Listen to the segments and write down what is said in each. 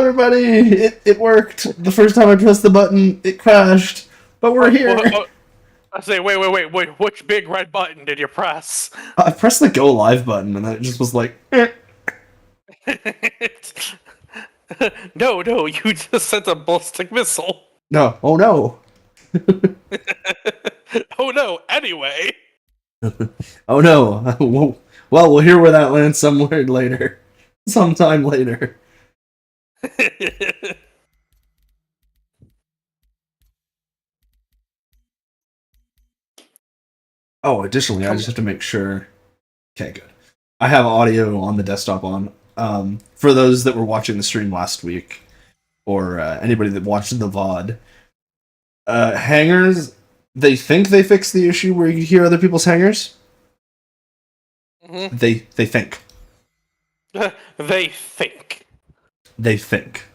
everybody! It worked. The first time I pressed the button, it crashed. But we're here. I say, wait. Which big red button did you press? I pressed the go live button, and then it just was like, eh. No, you just sent a ballistic missile. No. Oh no. Oh no, anyway. Oh no. Well, we'll hear where that lands somewhere later. Sometime later. Oh, additionally, I just have to make sure. Okay, good. I have audio on the desktop on. For those that were watching the stream last week, or anybody that watched the VOD, hangars, they think they fixed the issue where you hear other people's hangars. Mm-hmm. They think. They think. They think.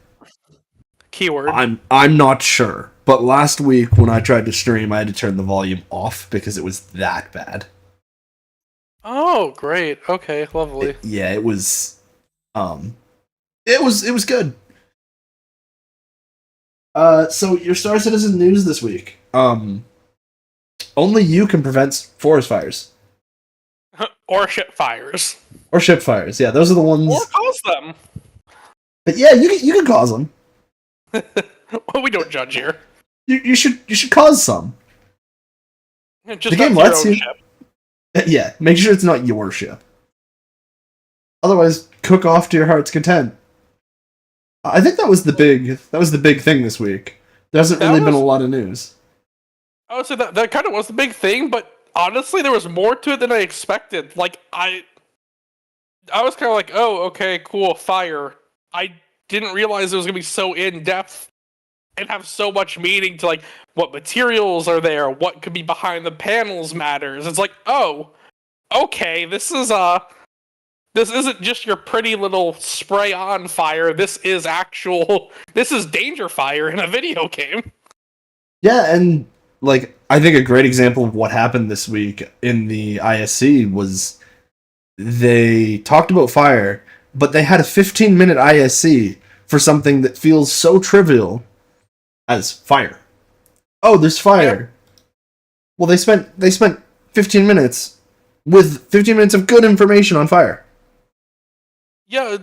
Keyword. I'm not sure. But last week when I tried to stream, I had to turn the volume off because it was that bad. Oh, great. Okay, lovely. It was it was good. So your Star Citizen news this week. Only you can prevent forest fires. Or ship fires. Or ship fires. Yeah, those are the ones. Or cause them. But yeah, you can cause them. Well, we don't judge here. You should cause some. Just the game lets you. Ship. Yeah, make sure it's not your ship. Otherwise, cook off to your heart's content. I think that was the big thing this week. There hasn't really been a lot of news. I would say that kind of was the big thing, but honestly, there was more to it than I expected. Like I was kind of like, oh, okay, cool, fire. I didn't realize it was gonna be so in depth and have so much meaning to like what materials are there, what could be behind the panels matters. It's like, oh, okay, this isn't just your pretty little spray on fire. This is danger fire in a video game. Yeah, and like I think a great example of what happened this week in the ISC was they talked about fire, but they had a 15-minute ISC for something that feels so trivial as fire. Oh, there's fire. Yeah. Well, they spent 15 minutes with 15 minutes of good information on fire. Yeah,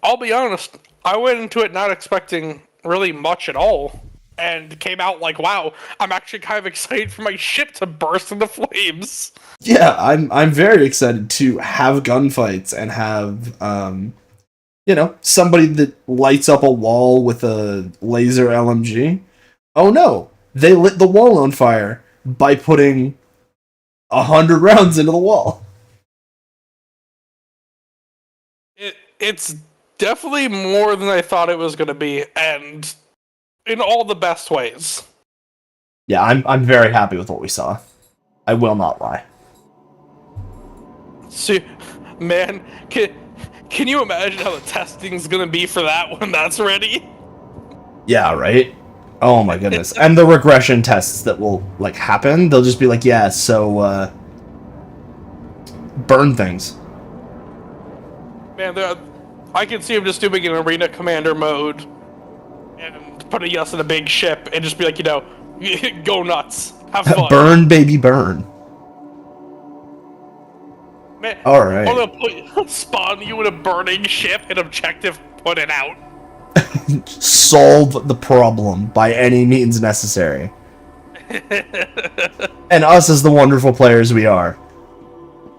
I'll be honest. I went into it not expecting really much at all, and came out like, wow, I'm actually kind of excited for my ship to burst into flames. Yeah, I'm very excited to have gunfights and have somebody that lights up a wall with a laser LMG. Oh no, they lit the wall on fire by putting 100 rounds into the wall. It's definitely more than I thought it was going to be, and in all the best ways. Yeah, I'm very happy with what we saw. I will not lie. See, man, can you imagine how the testing's going to be for that when that's ready? Yeah, right? Oh my goodness. And the regression tests that will happen, they'll just be like, yeah, so burn things. Man, I can see him just doing an arena commander mode and putting us in a big ship and just be like, go nuts. Have fun. Burn, baby, burn. Man, alright. Or spawn you in a burning ship and objective put it out. Solve the problem by any means necessary. And us as the wonderful players we are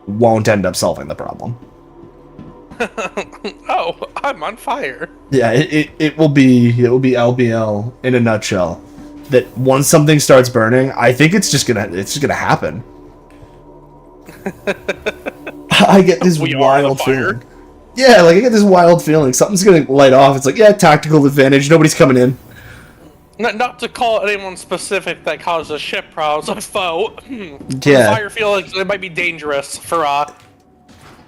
won't end up solving the problem. Oh, I'm on fire. Yeah, it will be LBL in a nutshell. That once something starts burning, I think it's just gonna happen. I get this wild feeling. Yeah, I get this wild feeling. Something's gonna light off. It's like, yeah, tactical advantage. Nobody's coming in. Not to call anyone specific that causes ship problems, a foe. Yeah. Fire feels like it might be dangerous for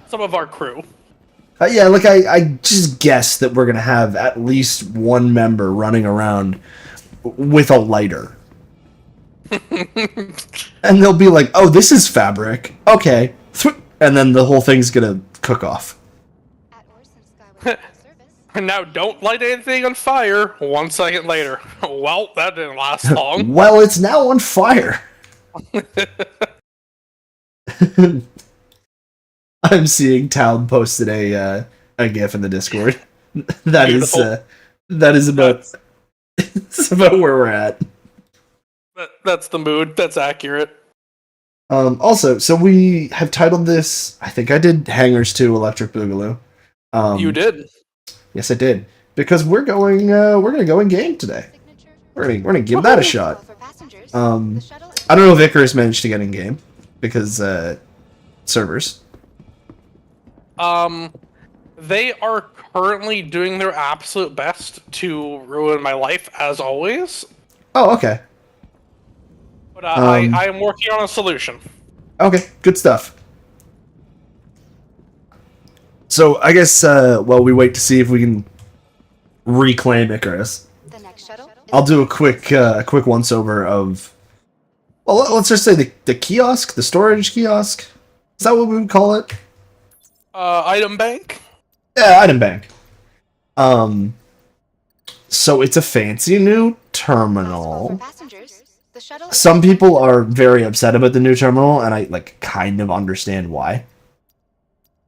some of our crew. Yeah, I just guess that we're gonna have at least one member running around with a lighter. And they'll be like, oh, this is fabric. Okay. And then the whole thing's gonna cook off. And now don't light anything on fire 1 second later. Well, that didn't last long. Well, it's now on fire. I'm seeing Town posted a GIF in the Discord. That is about it's about where we're at. That's the mood. That's accurate. Also, so we have titled this. I think I did Hangars 2 Electric Boogaloo. You did. Yes, I did, because we're gonna go in game today. We're gonna give that a shot. I don't know if Icarus managed to get in game because servers. They are currently doing their absolute best to ruin my life, as always. Oh, okay. But I am working on a solution. Okay, good stuff. So I guess while we wait to see if we can reclaim Icarus, I'll do a quick once over of. Well, let's just say the kiosk, the storage kiosk. Is that what we would call it? Item bank? Yeah, item bank. So it's a fancy new terminal. Some people are very upset about the new terminal, and I kind of understand why.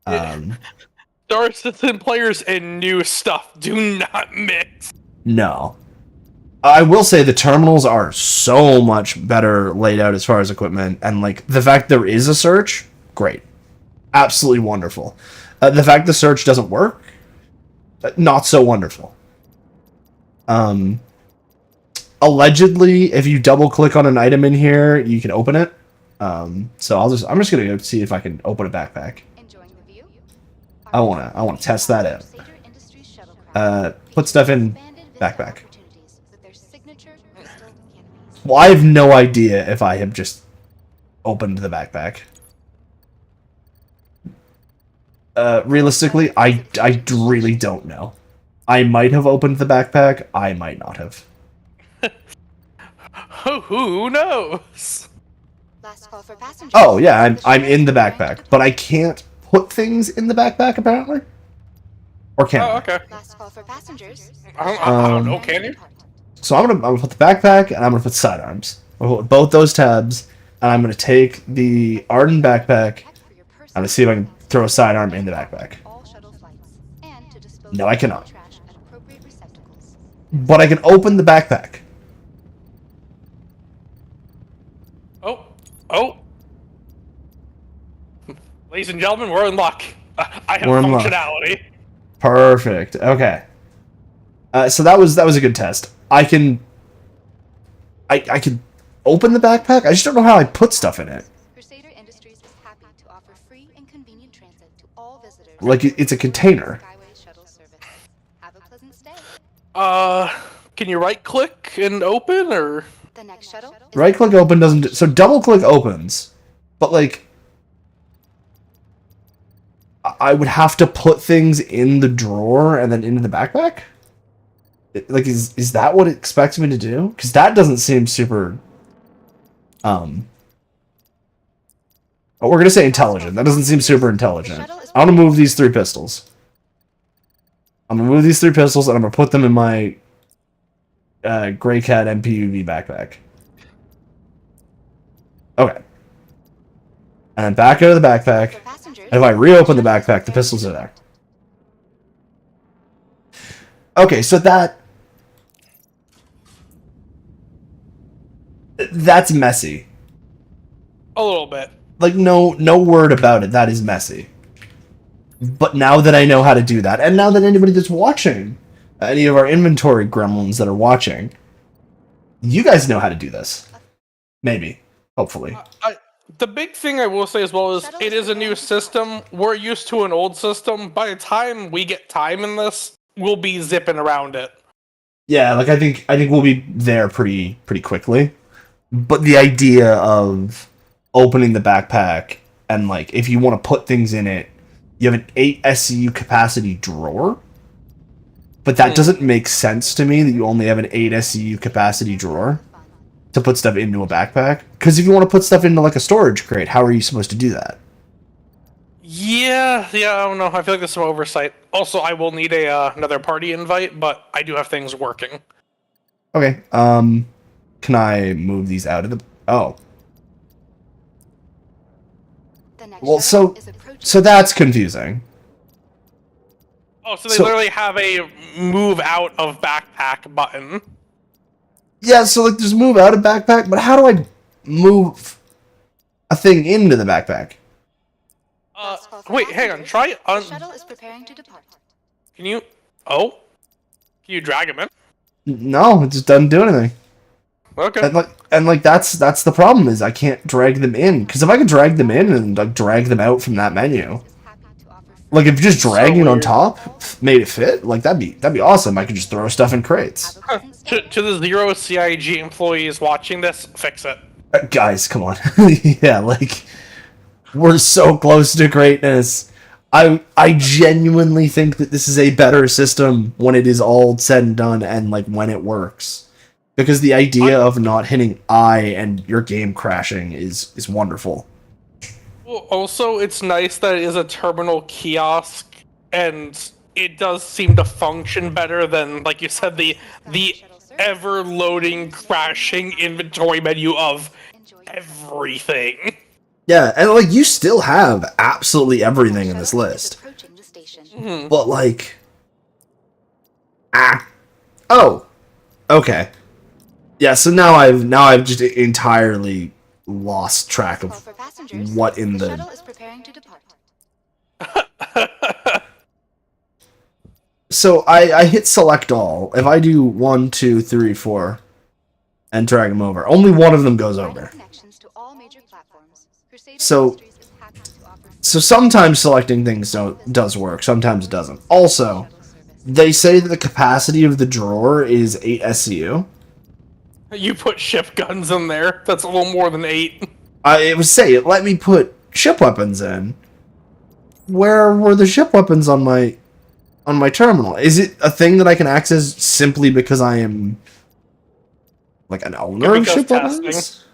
Star Citizen players and new stuff do not mix. No. I will say the terminals are so much better laid out as far as equipment, and the fact there is a search, great. Absolutely wonderful. The fact the search doesn't work, not so wonderful. Allegedly, if you double click on an item in here, you can open it. So I'm just gonna go see if I can open a backpack. I wanna test that out. Put stuff in backpack. Well, I have no idea if I have just opened the backpack. Realistically, I really don't know. I might have opened the backpack. I might not have. Who knows? Oh yeah, I'm in the backpack, but I can't put things in the backpack apparently. Or can I? Oh, okay. I don't know. Can you? So I'm gonna put the backpack and I'm gonna put sidearms. I'll put both those tabs, and I'm gonna take the Arden backpack. I'm gonna see if I can throw a sidearm in the backpack. No, I cannot. But I can open the backpack. Oh. Ladies and gentlemen, we're in luck. I have We're in luck. functionality. Perfect. Okay. So that was a good test. I can open the backpack. I just don't know how I put stuff in it. Like it's a container. Can you right click and open, or? Right click open doesn't do, so double click opens. But I would have to put things in the drawer and then into the backpack? Is that what it expects me to do? Because that doesn't seem super oh, we're gonna say intelligent. That doesn't seem super intelligent. I want to move these 3 pistols. I'm gonna move these 3 pistols and I'm gonna put them in my Grey Cat MPUV backpack. Okay. And then back out of the backpack. And if I reopen the backpack, the pistols are there. Okay, so that's messy. A little bit. No word about it. That is messy. But now that I know how to do that, and now that anybody that's watching, any of our inventory gremlins that are watching, you guys know how to do this. Maybe. Hopefully. The big thing I will say as well is it is a new system. We're used to an old system. By the time we get time in this, we'll be zipping around it. Yeah, I think we'll be there pretty quickly. But the idea of opening the backpack and if you want to put things in it, you have an 8 SCU capacity drawer. But that doesn't make sense to me that you only have an 8 SCU capacity drawer to put stuff into a backpack. Because if you want to put stuff into a storage crate, how are you supposed to do that? Yeah, I don't know. I feel like there's some oversight. Also, I will need a another party invite, but I do have things working. Okay. Can I move these out of the? Oh, well, so that's confusing. Oh, so they So literally have a move out of backpack button. yeah, so like there's move out of backpack, but how do I move a thing into the backpack? Wait, hang on. Try The shuttle is preparing to depart. Can you? Oh, can you drag him in? No, it just doesn't do anything. Okay. And like that's the problem is I can't drag them in because if I could drag them in and like drag them out from that menu, like if just dragging it on top made it fit, like that'd be awesome. I could just throw stuff in crates. To the zero CIG employees watching this, fix it. Guys, come on. Yeah, like we're so close to greatness. I genuinely think that this is a better system when it is all said and done and like when it works. Because the idea of not hitting I and your game crashing is wonderful. Well, also, it's nice that it is a terminal kiosk, and it does seem to function better than, like you said, the ever-loading, crashing inventory menu of everything. Yeah, and like you still have absolutely everything in this list. But like oh. Okay. Yeah, so now I've just entirely lost track of what in the shuttle is preparing to depart. So I hit select all. If I do 1, 2, 3, 4 and drag them over, only one of them goes over. So sometimes selecting things does work, sometimes it doesn't. Also, they say that the capacity of the drawer is 8 SCU. You put ship guns in there. That's a little more than 8. It would say it let me put ship weapons in. Where were the ship weapons on my terminal? Is it a thing that I can access simply because I am like an owner of ship weapons?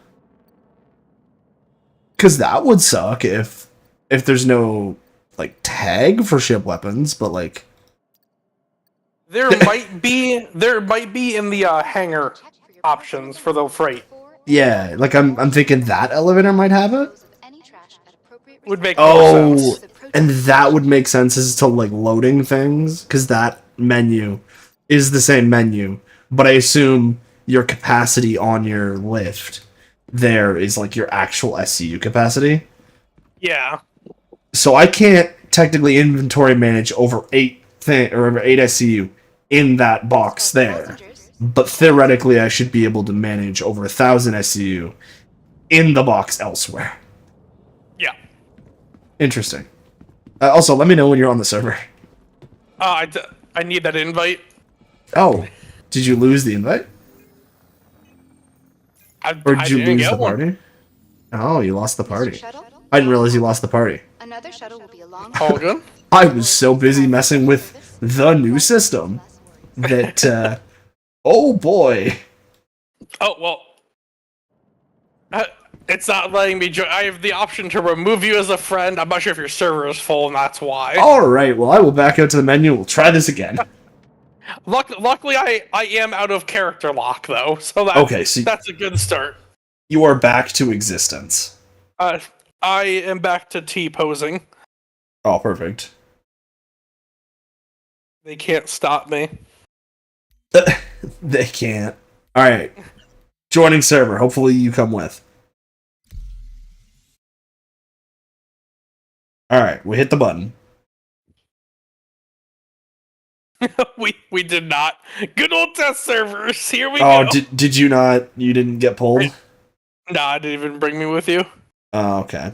Because that would suck if there's no like tag for ship weapons, but like there might be in the hangar options for the freight. Yeah, like I'm thinking that elevator might have it. Would make more sense. And that would make sense as to like loading things because that menu is the same menu, but I assume your capacity on your lift there is like your actual SCU capacity. Yeah. So I can't technically inventory manage over 8 SCU in that box there. But theoretically, I should be able to manage over 1,000 SCU in the box elsewhere. Yeah. Interesting. Also, let me know when you're on the server. I need that invite. Oh, did you lose the invite? Or did you lose the party? Oh, you lost the party. I didn't realize you lost the party. Another shuttle will be along. All good? I was so busy messing with the new system that... oh boy. Oh, well. It's not letting me I have the option to remove you as a friend. I'm not sure if your server is full, and that's why. Alright, well, I will back out to the menu. We'll try this again. Luckily, I am out of character lock, though, so that's a good start. You are back to existence. I am back to T-posing. Oh, perfect. They can't stop me. They can't. Alright. Joining server. Hopefully you come with. Alright, we hit the button. we did not. Good old test servers. Here we go. Oh, did you not? You didn't get pulled? Nah, I didn't even bring me with you. Oh, okay.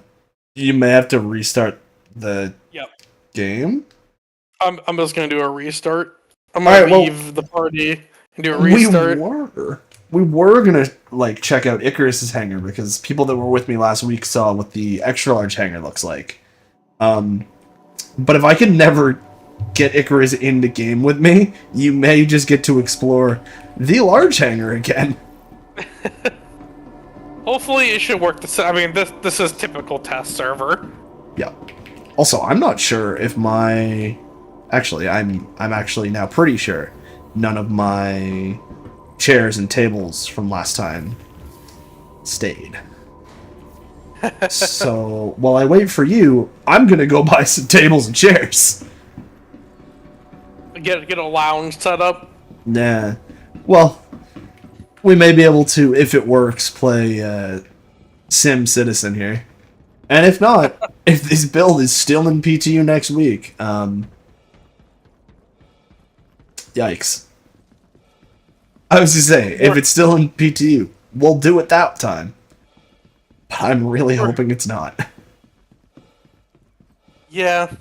You may have to restart the game. I'm just gonna do a restart. I'm gonna leave the party and do a restart. We were gonna like check out Icarus's hangar because people that were with me last week saw what the extra large hangar looks like. But if I can never get Icarus into game with me, you may just get to explore the large hangar again. Hopefully it should work. I mean, this is typical test server. Yeah. Also, I'm not sure if my... Actually, I'm actually now pretty sure none of my chairs and tables from last time stayed. So, while I wait for you, I'm gonna go buy some tables and chairs. Get a lounge set up. Nah. Well, we may be able to, if it works, play Sim Citizen here. And if not, if this build is still in PTU next week, yikes. I was to say, if it's still in PTU, we'll do it that time. But I'm really hoping it's not. Yeah.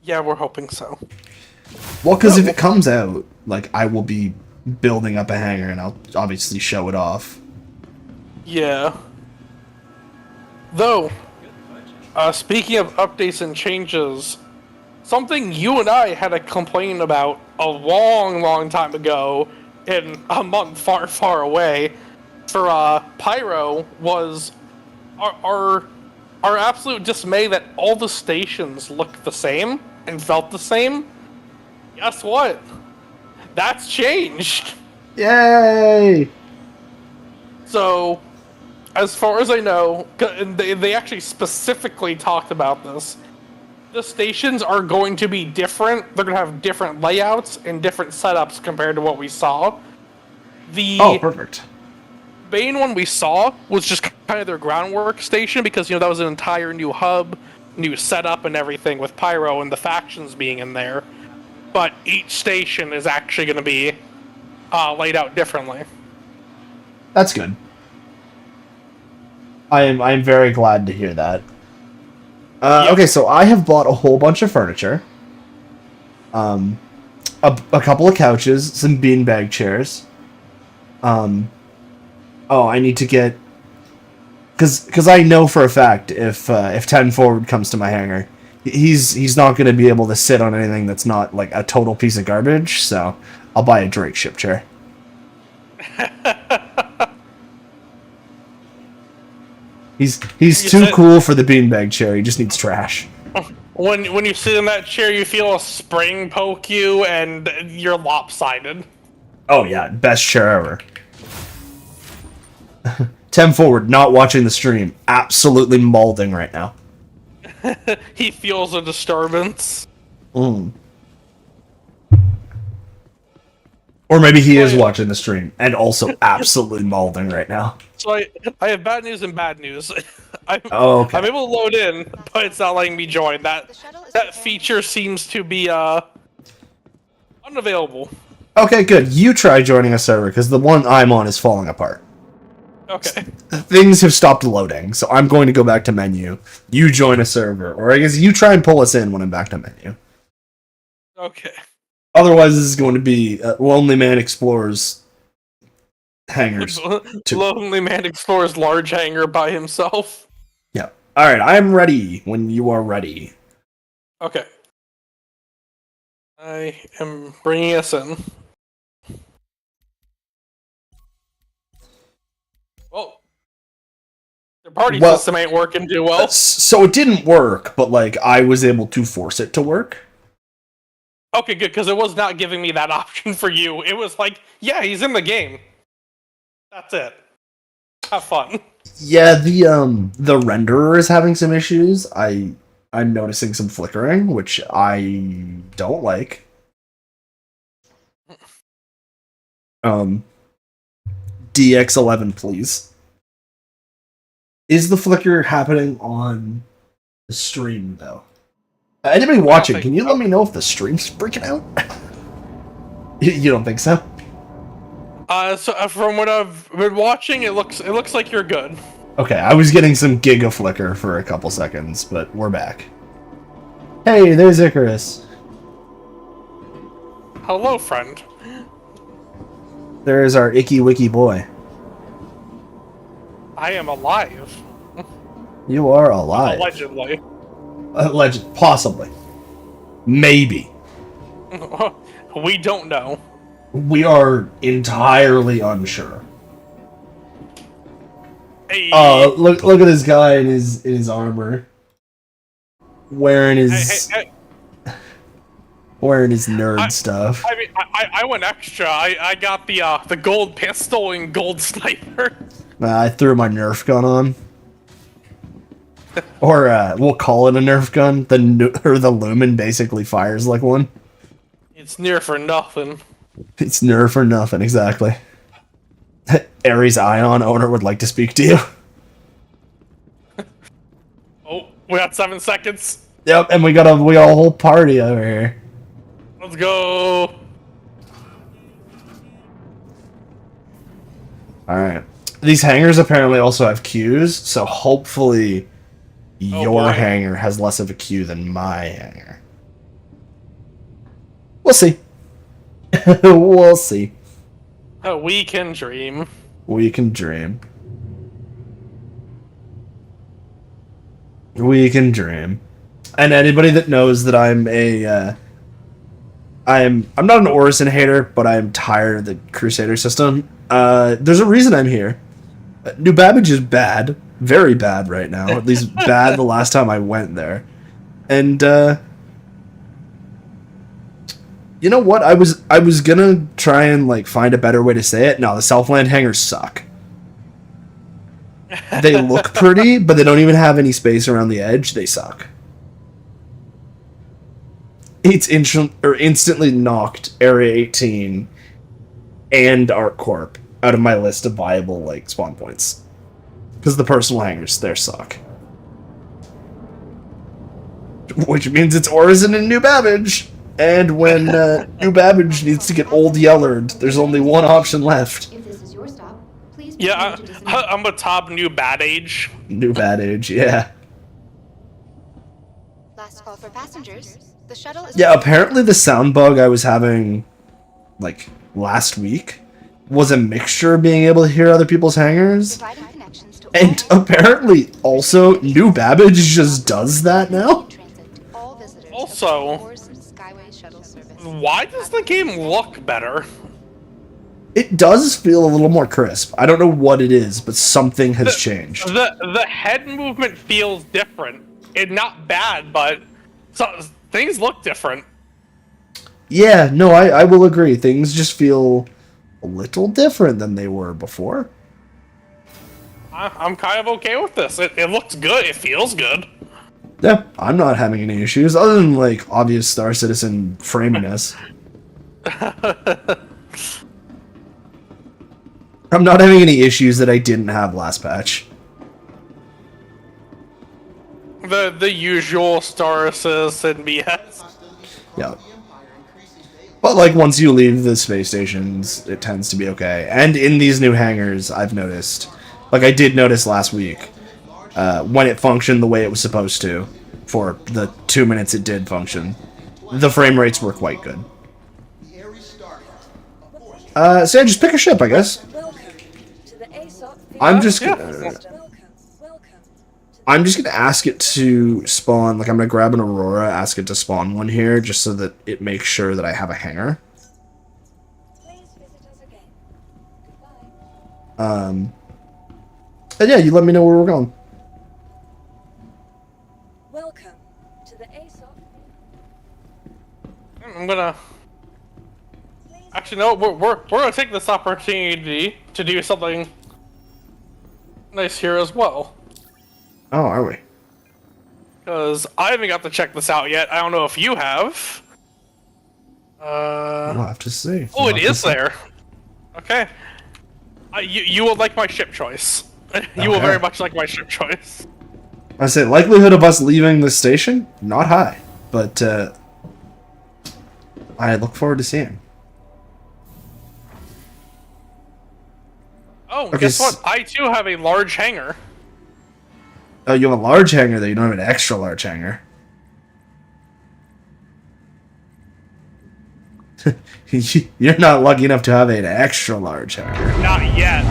Yeah, we're hoping so. Well, because if it comes out, like, I will be building up a hangar, and I'll obviously show it off. Yeah. Though, speaking of updates and changes, something you and I had a complaint about a long time ago, in a month far away, for Pyro was our absolute dismay that all the stations looked the same and felt the same. Guess what? That's changed. Yay! So, as far as I know, and they actually specifically talked about this, the stations are going to be different. They're going to have different layouts and different setups compared to what we saw. Oh, perfect. Main one we saw was just kind of their groundwork station because, that was an entire new hub, new setup and everything with Pyro and the factions being in there. But each station is actually going to be laid out differently. That's good. I am very glad to hear that. Yep. Okay, so I have bought a whole bunch of furniture. A couple of couches, some beanbag chairs. Oh, I need to get... Because I know for a fact if 10 Forward comes to my hangar, he's not going to be able to sit on anything that's not, like, a total piece of garbage, so I'll buy a Drake ship chair. He's too cool for the beanbag chair, he just needs trash. When you sit in that chair, you feel a spring poke you, and you're lopsided. Oh yeah, best chair ever. 10 Forward, not watching the stream, absolutely mauling right now. He feels a disturbance. Or maybe he is watching the stream and also absolutely mauling right now. So I have bad news and bad news. I'm Okay. able to load in, but it's not letting me join. That feature seems to be unavailable. Okay, good. You try joining a server, because the one I'm on is falling apart. Okay. Things have stopped loading, so I'm going to go back to menu. You join a server, or I guess you try and pull us in when I'm back to menu. Okay. Otherwise, this is going to be Lonely Man Explores Hangars. Lonely Man explores large hangar by himself. Yeah. Alright, I'm ready when you are ready. Okay. I am bringing us in. Well, the party system ain't working too well. So it didn't work, but, like, I was able to force it to work. Okay, good, because it was not giving me that option for you. It was like, yeah, he's in the game. That's it. Have fun. Yeah, the renderer is having some issues. I'm noticing some flickering, which I don't like. DX11, please. Is the flicker happening on the stream, though? Anybody watching, can you let me know if the stream's freaking out? You don't think so? So from what I've been watching, it looks like you're good. Okay, I was getting some giga flicker for a couple seconds, but we're back. Hey, there's Icarus. Hello, friend. There's our icky wiki boy. I am alive. You are alive. Allegedly. Possibly. Maybe. We don't know. We are entirely unsure. Hey. Look at this guy in his armor. wearing his nerd stuff. I mean, I went extra. I got the gold pistol and gold sniper. I threw my Nerf gun on. Or we'll call it a Nerf gun. The lumen basically fires like one. It's near for nothing. It's Nerf or nothing, exactly. Ares Ion owner would like to speak to you. Oh, we got 7 seconds. Yep, and we got a whole party over here. Let's go. Alright. These hangars apparently also have queues, so hopefully your hangar has less of a queue than my hangar. We'll see. We'll see. We can dream. We can dream. We can dream. And anybody that knows that I'm not an Orison hater, but I'm tired of the Crusader system. There's a reason I'm here. New Babbage is bad. Very bad right now. At least bad the last time I went there. And, you know what? I was gonna try and, like, find a better way to say it. No, the Southland hangars suck. They look pretty, but they don't even have any space around the edge. They suck. It's instantly knocked Area 18 and ArcCorp out of my list of viable, like, spawn points. Because the personal hangars there suck. Which means it's Orison and New Babbage. And when New Babbage needs to get Old Yellard, there's only one option left. If this is your stop, please Yeah, proceed to descend. I'm a top New Bad Age. New Babbage, yeah. Last call for passengers. The shuttle is Yeah, apparently the sound bug I was having, like, last week was a mixture of being able to hear other people's hangars. providing connections to And all apparently also New Babbage just does that now. transit. All visitors Also- aboard Orison Skyway shuttle service. Why does the game look better? It does feel a little more crisp. I don't know what it is, but something has changed. The head movement feels different. It's not bad, but things look different. Yeah, no, I will agree. Things just feel a little different than they were before. I'm kind of okay with this. It looks good. It feels good. Yeah, I'm not having any issues, other than, like, obvious Star Citizen framiness. I'm not having any issues that I didn't have last patch. The usual Star Citizen BS. Yeah. But, like, once you leave the space stations, it tends to be okay. And in these new hangars, I've noticed, like I did notice last week, when it functioned the way it was supposed to, for the 2 minutes it did function, the frame rates were quite good. So yeah, just pick a ship, I guess. I'm just gonna... I'm just gonna ask it to spawn, like I'm gonna grab an Aurora, ask it to spawn one here, just so that it makes sure that I have a hangar. And yeah, you let me know where we're going. Welcome to the ASOP. I'm gonna. Actually, no. We're gonna take this opportunity to do something nice here as well. Oh, are we? Because I haven't got to check this out yet. I don't know if you have. We'll have to see. Oh, We'll it have to is see. there. Okay. You will like my ship choice. You will Okay. very much like my ship choice. I say likelihood of us leaving the station not high, but I look forward to seeing. Oh, Okay, guess what? I too have a large hangar. Oh, you have a large hangar though. You don't have an extra large hangar. You're not lucky enough to have an extra large hangar. Not yet.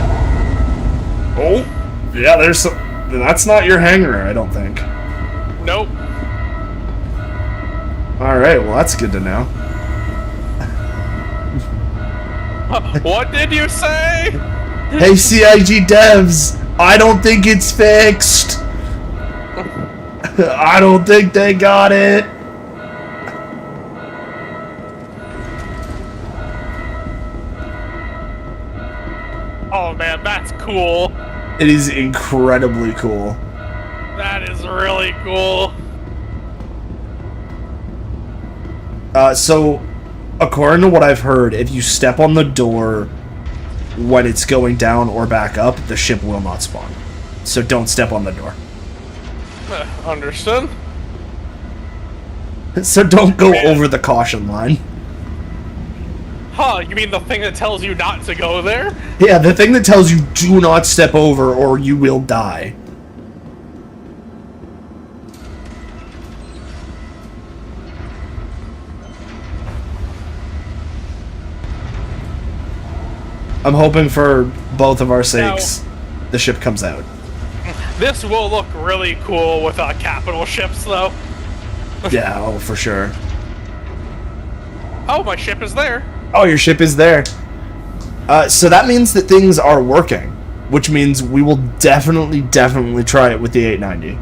Oh, yeah. There's some. That's not your hangar, I don't think. Nope. All right. Well, that's good to know. What did you say? Hey, CIG devs, I don't think it's fixed. I don't think they got it. Oh man, that's cool. It is incredibly cool. That is really cool. So, according to what I've heard, if you step on the door when it's going down or back up, the ship will not spawn. So don't step on the door. Understood. So don't go over the caution line. Huh, you mean the thing that tells you not to go there? Yeah, the thing that tells you do not step over or you will die. I'm hoping for both of our sakes, the ship comes out. This will look really cool with capital ships, though. Yeah, oh, for sure. Oh, my ship is there. Oh, your ship is there. So that means that things are working, which means we will definitely try it with the 890.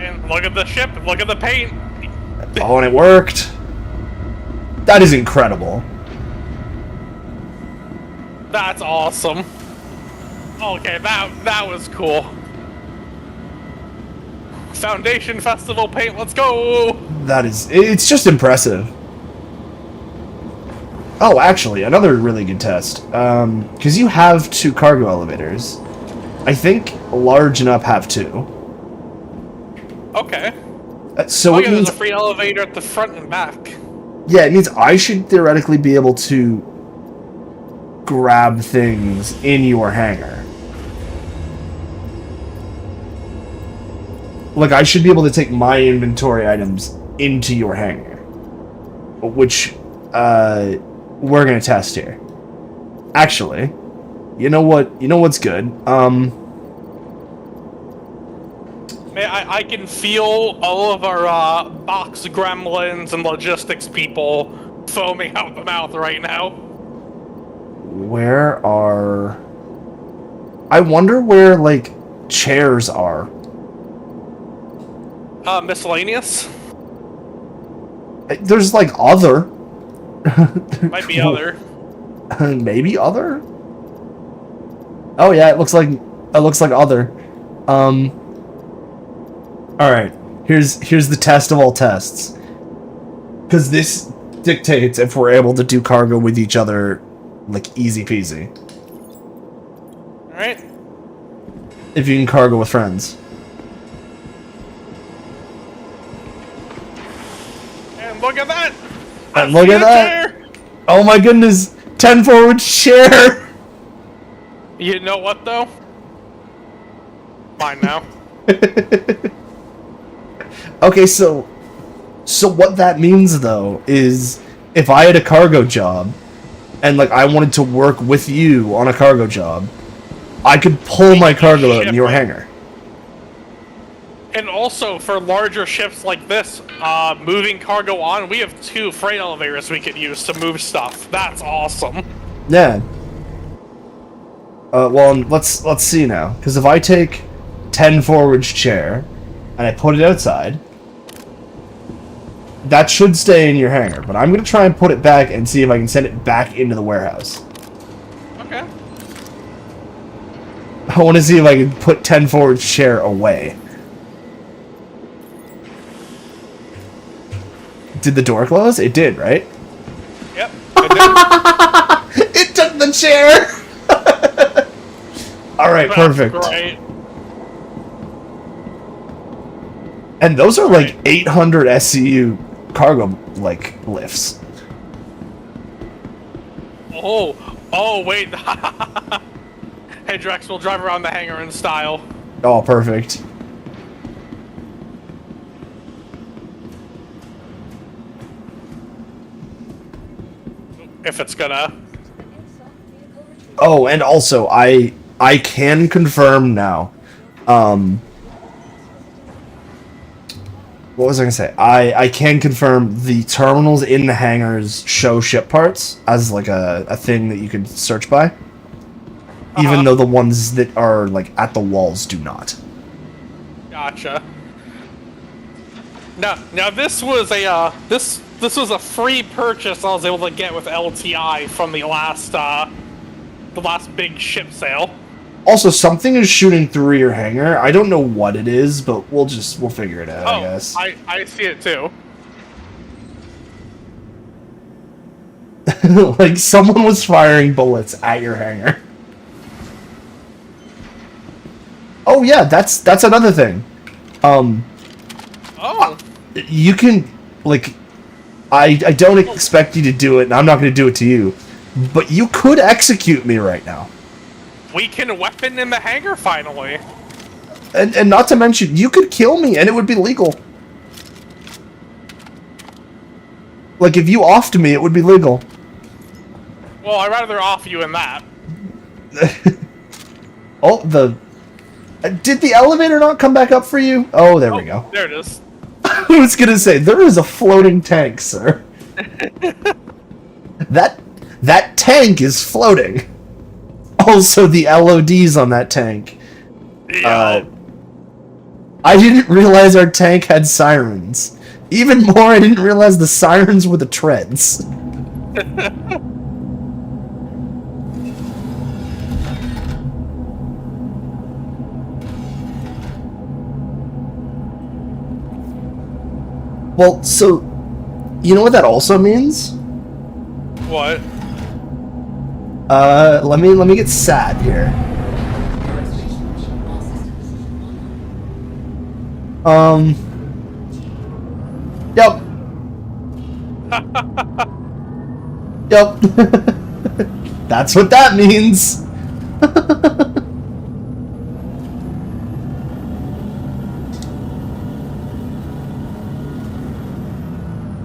And look at the ship, look at the paint. Oh, and it worked. That is incredible. That's awesome. Okay, that was cool. Foundation Festival paint, let's go! It's just impressive. Oh, actually, another really good test. Because you have 2 cargo elevators. I think large enough have 2. Okay. So Oh it yeah, means, there's a free elevator at the front and back. yeah, it means I should theoretically be able to grab things in your hangar. Like, I should be able to take my inventory items into your hangar. Which, we're gonna test here. Actually, you know what's good? I can feel all of our box gremlins and logistics people foaming out the mouth right now. Where are... I wonder where, like, chairs are. Miscellaneous? There's, like, other. Might be other. Maybe other? Oh yeah, it looks like other. Alright. Here's the test of all tests. Because this dictates if we're able to do cargo with each other, like, easy peasy. Alright. If you can cargo with friends. And look at that! And look at that! Chair. Oh my goodness! 10 forward chair! You know what, though? Mine now. Okay, so what that means, though, is if I had a cargo job, and, like, I wanted to work with you on a cargo job, I could pull my cargo out in your hangar. And also, for larger ships like this, moving cargo on, we have 2 freight elevators we could use to move stuff. That's awesome. Yeah. Well, let's see now. Because if I take 10 forward's chair, and I put it outside, that should stay in your hangar. But I'm going to try and put it back and see if I can send it back into the warehouse. Okay. I want to see if I can put 10 forward's chair away. Did the door close? It did, right? Yep. It It took the chair! Alright, perfect. Great. And those are like 800 SCU cargo, like, lifts. Oh, wait. Hey, Drex, we'll drive around the hangar in style. Oh, perfect. If it's gonna. Oh, and also, I can confirm now. What was I gonna say? I can confirm the terminals in the hangars show ship parts as, like, a thing that you can search by. Even though the ones that are, like, at the walls do not. Gotcha. Now this was a this was a free purchase I was able to get with LTI from the last big ship sale. Also, something is shooting through your hangar. I don't know what it is, but we'll figure it out, I Oh, guess. I see it too. Like, someone was firing bullets at your hangar. Oh, yeah, that's another thing. Oh. You can, like, I don't expect you to do it, and I'm not going to do it to you, but you could execute me right now. We can weapon in the hangar finally. And not to mention, you could kill me, and it would be legal. Like, if you offed me, it would be legal. Well, I'd rather off you in that. Oh, did the elevator not come back up for you? Oh, there we go. There it is. I was gonna say, there is a floating tank, sir. That tank is floating. Also, the LODs on that tank. Yeah. I didn't realize our tank had sirens. Even more, I didn't realize the sirens were the treads. Well, so, you know what that also means? What? Let me get sad here. Yep. Yep. That's what that means.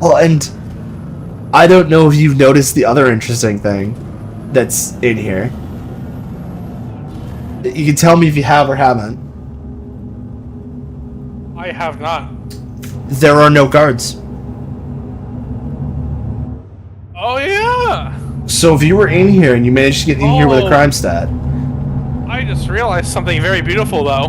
Well, and I don't know if you've noticed the other interesting thing that's in here. You can tell me if you have or haven't. I have not. There are no guards. Oh yeah! So if you were in here and you managed to get in here with a crime stat. I just realized something very beautiful though.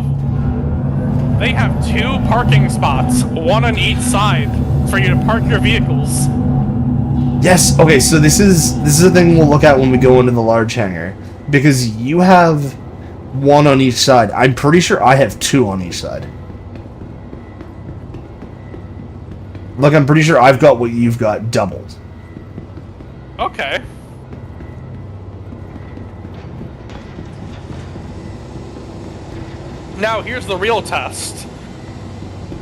They have 2 parking spots, one on each side, for you to park your vehicles. Yes, okay, so this is a thing we'll look at when we go into the large hangar. Because you have 1 on each side. I'm pretty sure I have 2 on each side. Look, I'm pretty sure I've got what you've got doubled. Okay. Now here's the real test.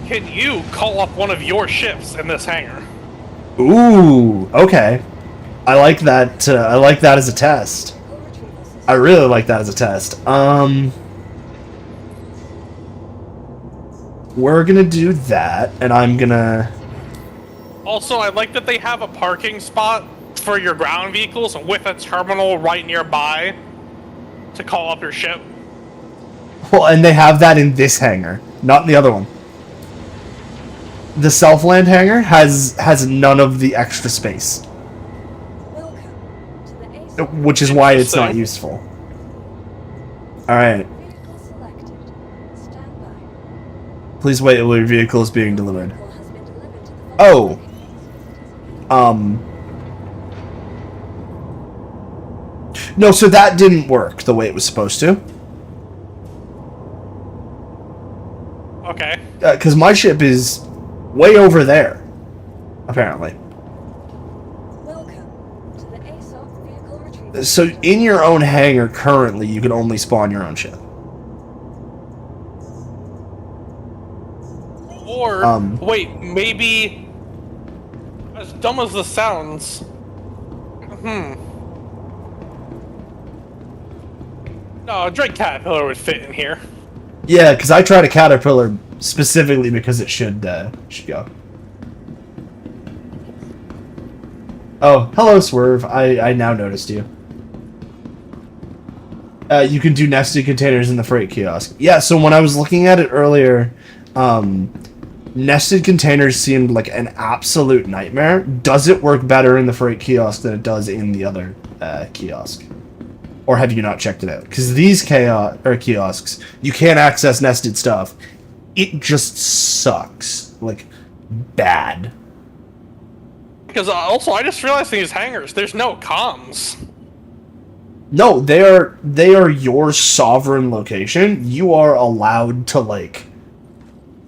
Can you call up one of your ships in this hangar? Ooh, okay. I like that. I like that as a test. I really like that as a test. We're gonna do that, and I'm gonna. Also, I like that they have a parking spot for your ground vehicles with a terminal right nearby to call up your ship. Well, and they have that in this hangar, not in the other one. The Selfland hangar has none of the extra space, Welcome to the ASOC. which is why it's not useful. All right, Vehicle selected. Stand by. please wait while your vehicle is being delivered. Vehicle has been delivered to the Oh. No, so that didn't work the way it was supposed to. Okay. Because my ship is way over there, apparently. Welcome to the ASOC vehicle retrieval. So in your own hangar currently, you can only spawn your own ship. Or, wait, maybe, as dumb as this sounds, no, a Drake Caterpillar would fit in here. Yeah, because I tried a Caterpillar specifically because it should go. Oh, hello, Swerve. I now noticed you. You can do nested containers in the freight kiosk. Yeah, so when I was looking at it earlier, nested containers seemed like an absolute nightmare. Does it work better in the freight kiosk than it does in the other kiosk? Or have you not checked it out? Because these kiosks, you can't access nested stuff. It just sucks. Like, bad. Because also, I just realized in these hangars, there's no comms. No, they are your sovereign location. You are allowed to like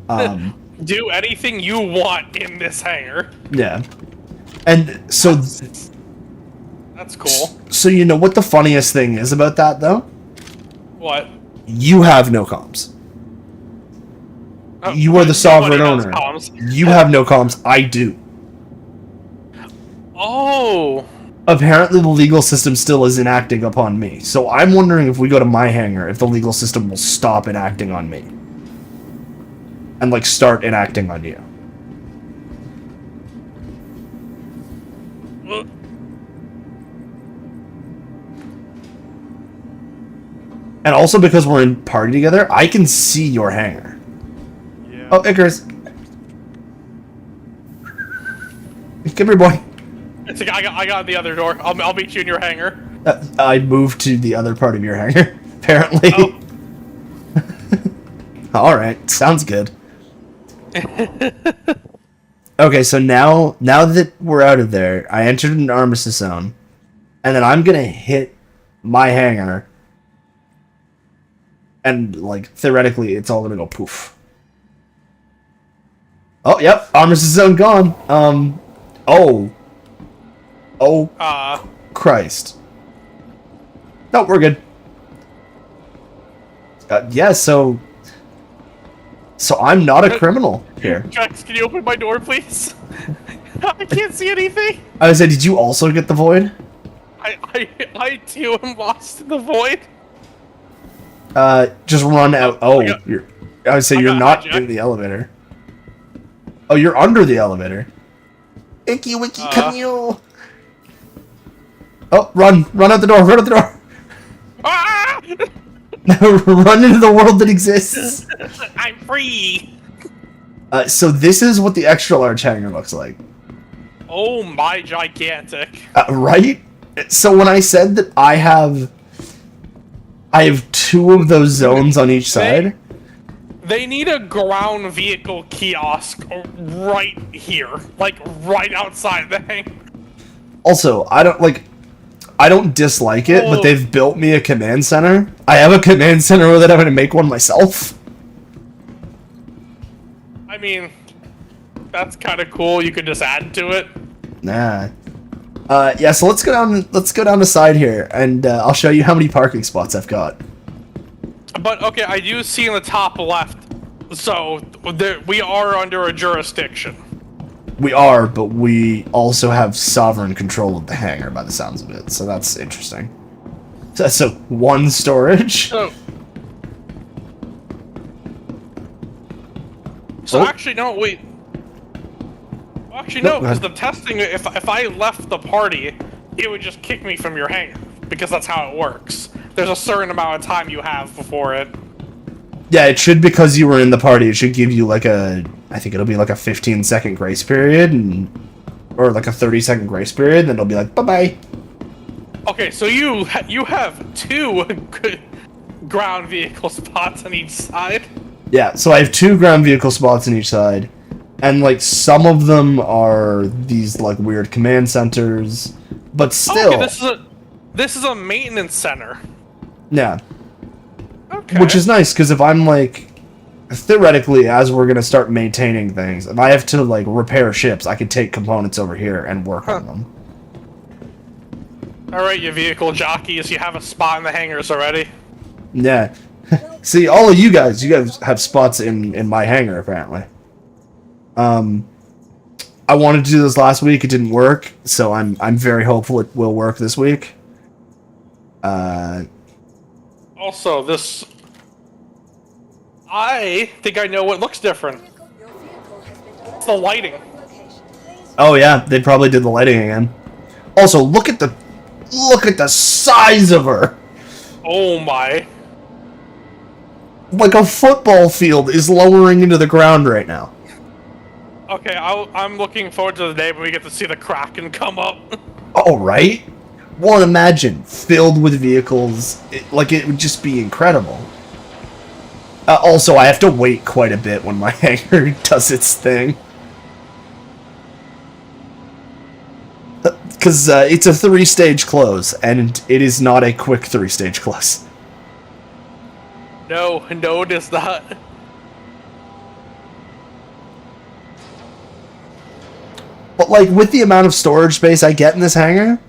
Do anything you want in this hangar. yeah. And so That's cool. So you know what the funniest thing is about that though? What? You have no comms. You are the sovereign owner. You have no comms. I do. Oh. Apparently the legal system still is enacting upon me. So I'm wondering if we go to my hangar, if the legal system will stop enacting on me. And like start enacting on you. And also because we're in party together, I can see your hangar. Yeah. Oh, Icarus. Come here, boy. It's like, I got the other door. I'll meet you in your hangar. I moved to the other part of your hangar, apparently. Oh. Alright, sounds good. Okay, so now that we're out of there, I entered an armistice zone, and then I'm gonna hit my hangar, and, like, theoretically, it's all gonna go poof. Oh, yep, armistice zone gone. Oh, Christ. No, we're good. Yeah, so I'm not a criminal here. Jax, can you open my door, please? I can't see anything. I would say, did you also get the void? I too am lost in the void. Just run out. Oh, I would say you're not hijacked. in the elevator. Oh, you're under the elevator. Icky wicky canoe. Oh, run out the door, run out the door. Ah! Run into the world that exists. I'm free. So this is what the extra large hangar looks like. Oh my gigantic. Right? So when I said that I have 2 of those zones on each side. They need a ground vehicle kiosk right here. Like, right outside the hangar. Also, I don't dislike it, but they've built me a command center. I have a command center without having to make one myself. I mean, that's kind of cool. You could just add to it. Nah. Yeah, so let's go down the side here, and I'll show you how many parking spots I've got. But, okay, I do see in the top left, so we are under a jurisdiction. We are, but we also have sovereign control of the hangar by the sounds of it, so that's interesting. So 1 storage. So actually, no, wait. Actually, no, because the testing, if I left the party, it would just kick me from your hangar, because that's how it works. There's a certain amount of time you have before it. Yeah, it should, because you were in the party, it should give you like I think it'll be like a 15-second grace period, or like a 30-second grace period, then it'll be like, bye-bye. Okay, so you have 2 ground vehicle spots on each side. Yeah, so I have 2 ground vehicle spots on each side, and like some of them are these like weird command centers, but still. Okay, this is a maintenance center. Yeah. Okay. Which is nice, because if I'm like, theoretically, as we're gonna start maintaining things, if I have to like repair ships, I could take components over here and work on them. Alright, you vehicle jockeys, you have a spot in the hangars already. Yeah. See, all of you guys have spots in my hangar, apparently. I wanted to do this last week, it didn't work, so I'm very hopeful it will work this week. Also, this... I think I know what looks different. Your vehicle has been delivered It's the lighting. to your location. Please Oh yeah, they probably did the lighting again. Also, look at the size of her! Oh my. Like a football field is lowering into the ground right now. Okay, I'm looking forward to the day when we get to see the Kraken come up. Oh, right? Well, imagine, filled with vehicles, it would just be incredible. Also, I have to wait quite a bit when my hangar does its thing. Because it's a 3-stage close, and it is not a quick 3-stage close. No, it is not. But, like, with the amount of storage space I get in this hangar,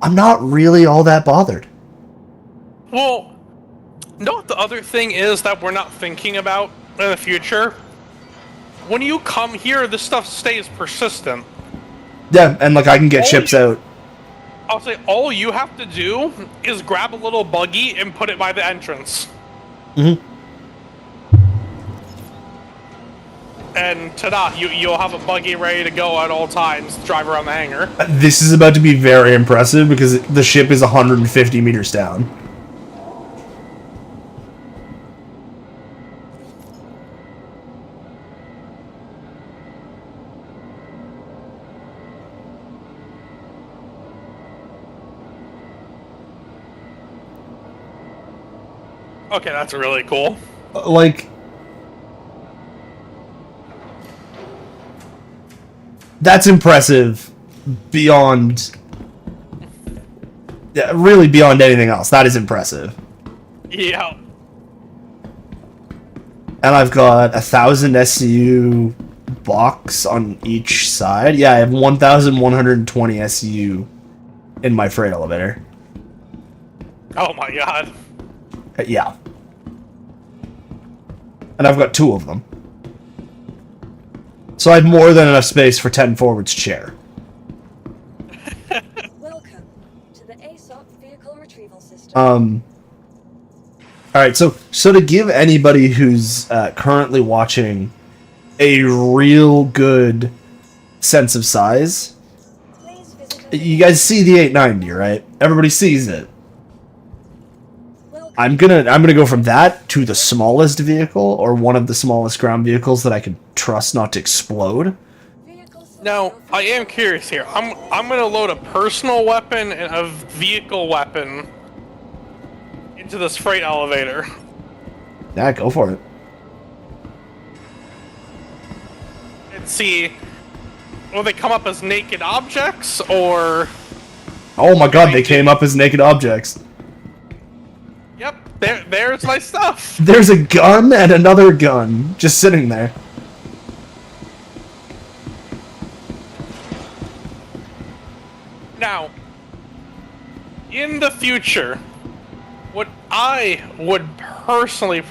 I'm not really all that bothered. Well, you know what the other thing is that we're not thinking about in the future? When you come here, this stuff stays persistent. Yeah, and, like, I can get chips out. I'll say all you have to do is grab a little buggy and put it by the entrance. Mm-hmm. And ta-da, you'll have a buggy ready to go at all times to drive around the hangar. This is about to be very impressive because the ship is 150 meters down. Okay, that's really cool. Like, that's impressive beyond, yeah, really beyond anything else. That is impressive. Yeah. And I've got 1,000 SCU box on each side. Yeah, I have 1,120 SCU in my freight elevator. Oh my god. Yeah. And I've got 2 of them. So I have more than enough space for 10 forwards chair. Welcome to the ASOP vehicle retrieval system. Alright, so to give anybody who's currently watching a real good sense of size, Please visit you guys see the 890, right? Everybody sees it. I'm gonna go from that to the smallest vehicle, or one of the smallest ground vehicles that I can trust not to explode. Now, I am curious here. I'm gonna load a personal weapon and a vehicle weapon into this freight elevator. Yeah, go for it. And see, will they come up as naked objects, or... Oh my god, they came up as naked objects. Yep, there's my stuff. There's a gun and another gun just sitting there. Now, in the future, what I would personally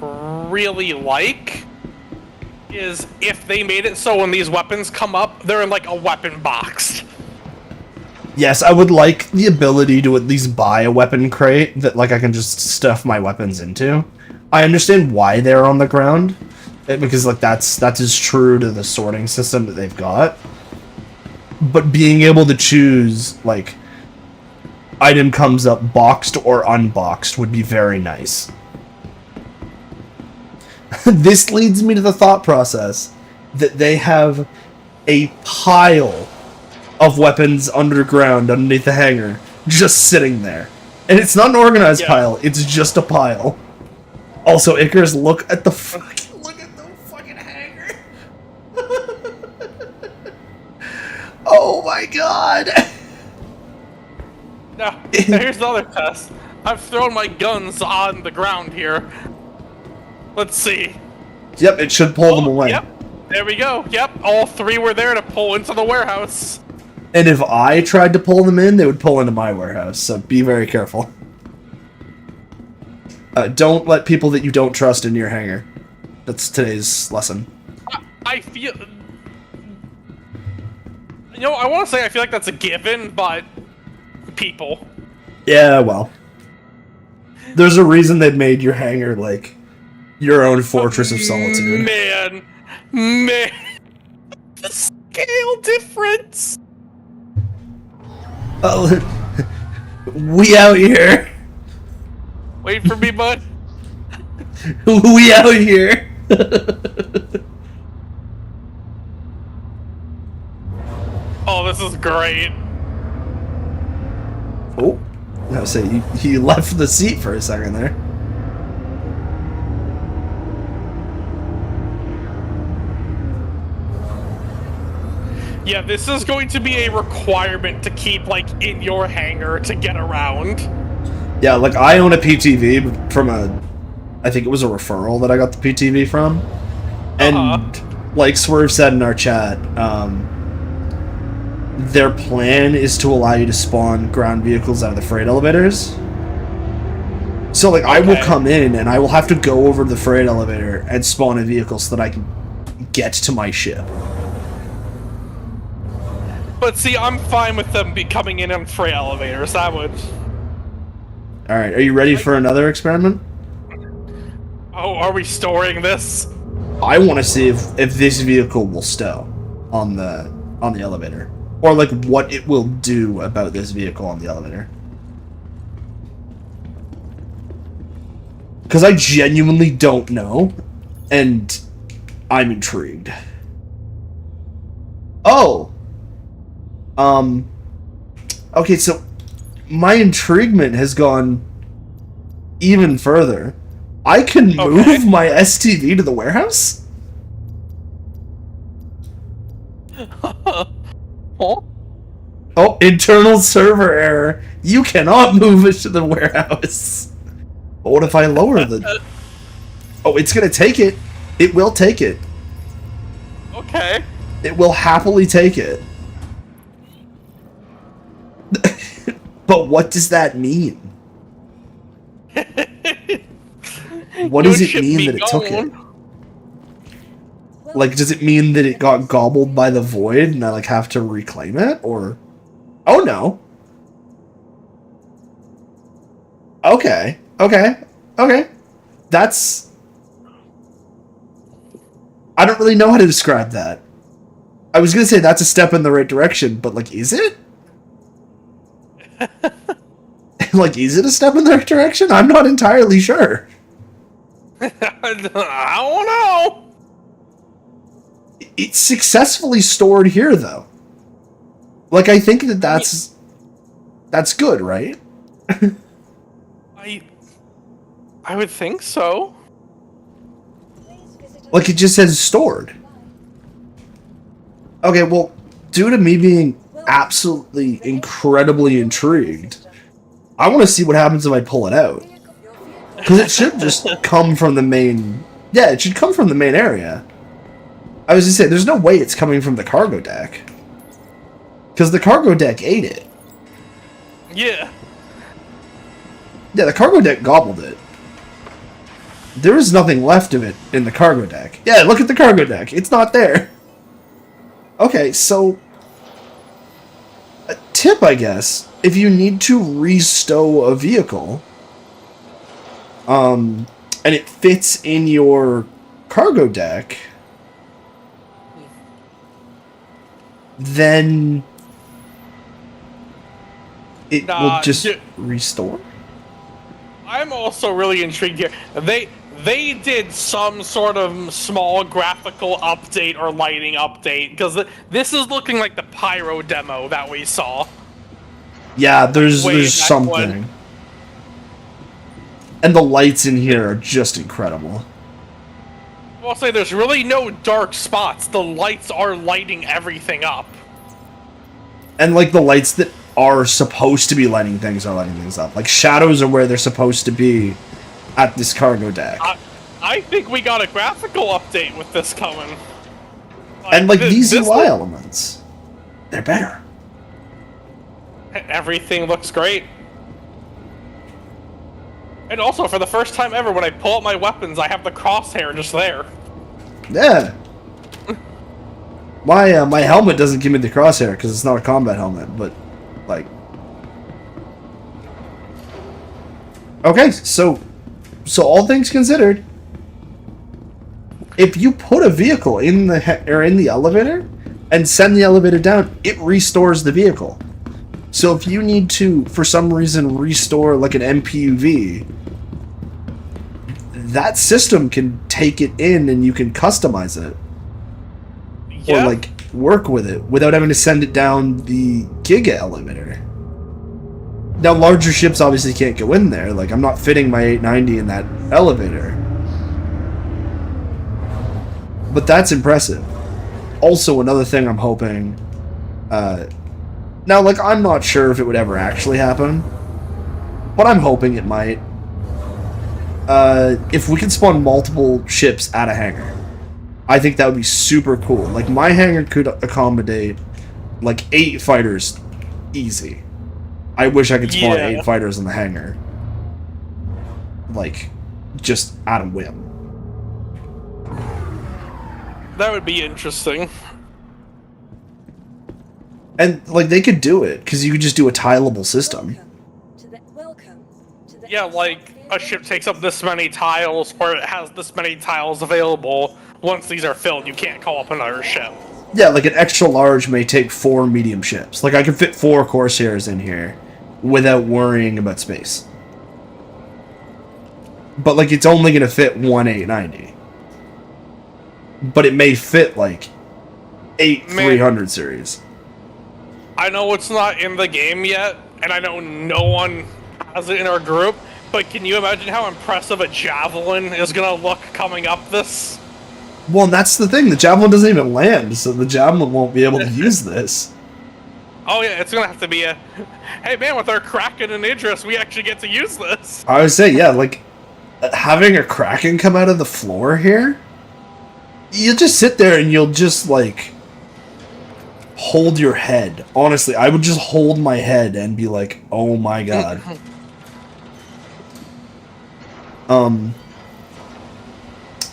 really like is if they made it so when these weapons come up, they're in like a weapon box. Yes, I would like the ability to at least buy a weapon crate that, like, I can just stuff my weapons into. I understand why they're on the ground, because, like, that's as true to the sorting system that they've got. But being able to choose, like, item comes up boxed or unboxed would be very nice. This leads me to the thought process that they have a pile of weapons underground underneath the hangar, just sitting there. And it's not an organized pile, it's just a pile. Also, Icarus, look at the fucking hangar. Oh my god. Now, here's the other test. I've thrown my guns on the ground here. Let's see. Yep, it should pull them away. Yep, there we go. Yep, all 3 were there to pull into the warehouse. And if I tried to pull them in, they would pull into my warehouse, so be very careful. Don't let people that you don't trust in your hangar. That's today's lesson. I feel... You know, I want to say I feel like that's a given, but... people. Yeah, well. There's a reason they made your hangar, like, your own fortress of solitude. Man! The scale difference! Oh, we out here. Wait for me, bud. We out here. Oh, this is great. Oh, I was saying you left the seat for a second there. Yeah, this is going to be a requirement to keep, like, in your hangar to get around. Yeah, like, I own a PTV from I think it was a referral that I got the PTV from. And, like Swerve said in our chat, their plan is to allow you to spawn ground vehicles out of the freight elevators. So, like, I will come in and I will have to go over to the freight elevator and spawn a vehicle so that I can get to my ship. But see, I'm fine with them coming in on freight elevators. That would... Alright, are you ready for another experiment? Oh, are we storing this? I want to see if this vehicle will stow on the elevator. Or, like, what it will do about this vehicle on the elevator. Because I genuinely don't know, and I'm intrigued. Oh! Okay, so my intriguement has gone even further. I can move my STV to the warehouse? Oh? Oh, internal server error. You cannot move it to the warehouse. But what if I lower the... Oh, it's gonna take it. It will take it. Okay. It will happily take it. But what does that mean? What does it mean that it took it? Like, does it mean that it got gobbled by the void and I, like, have to reclaim it? Or... Oh, no. Okay. Okay. Okay. That's... I don't really know how to describe that. I was gonna say that's a step in the right direction, but, like, is it? Like, is it a step in the right direction? I'm not entirely sure. I don't know. It's successfully stored here, though. Like, I think that's good, right? I would think so. Like, it just says stored. Okay, well, due to me being absolutely incredibly intrigued, I want to see what happens if I pull it out. Because it should just come from the main... Yeah, it should come from the main area. I was going to say, there's no way it's coming from the cargo deck. Because the cargo deck ate it. Yeah. Yeah, the cargo deck gobbled it. There is nothing left of it in the cargo deck. Yeah, look at the cargo deck. It's not there. Okay, so... A tip, I guess. If you need to restow a vehicle... and it fits in your cargo deck, then it will just restore. I'm also really intrigued here. They did some sort of small graphical update or lighting update, because this is looking like the pyro demo that we saw. Yeah, there's something. And the lights in here are just incredible. I'll say there's really no dark spots. The lights are lighting everything up. And, like, the lights that are supposed to be lighting things are lighting things up. Like, shadows are where they're supposed to be at this cargo deck. I think we got a graphical update with this coming. And, like, these UI elements, they're better. Everything looks great. And also, for the first time ever, when I pull out my weapons, I have the crosshair just there. Yeah. My helmet doesn't give me the crosshair because it's not a combat helmet, but, like... Okay, so all things considered, if you put a vehicle in the elevator and send the elevator down, it restores the vehicle. So if you need to, for some reason, restore, like, an MPUV, that system can take it in and you can customize it. Yeah. Or, like, work with it without having to send it down the Giga elevator. Now, larger ships obviously can't go in there. Like, I'm not fitting my 890 in that elevator. But that's impressive. Also, another thing I'm hoping Now, like, I'm not sure if it would ever actually happen, but I'm hoping it might. If we could spawn multiple ships at a hangar, I think that would be super cool. Like, my hangar could accommodate, like, 8 fighters easy. I wish I could spawn 8 fighters in the hangar. Like, just out of whim. That would be interesting. And, like, they could do it, because you could just do a tileable system. Welcome to the Yeah, like, a ship takes up this many tiles, or it has this many tiles available. Once these are filled, you can't call up another ship. Yeah, like, an extra large may take 4 medium ships. Like, I could fit 4 Corsairs in here without worrying about space. But, like, it's only going to fit 1 890. But it may fit, like, 8 300 series. I know it's not in the game yet, and I know no one has it in our group, but can you imagine how impressive a Javelin is gonna look coming up this? Well, and that's the thing. The Javelin doesn't even land, so the Javelin won't be able to use this. Oh yeah, it's gonna have to be a... Hey man, with our Kraken and Idris, we actually get to use this! I would say, yeah, like, having a Kraken come out of the floor here, you'll just sit there and you'll just, like, hold your head. Honestly, I would just hold my head and be like, oh my god.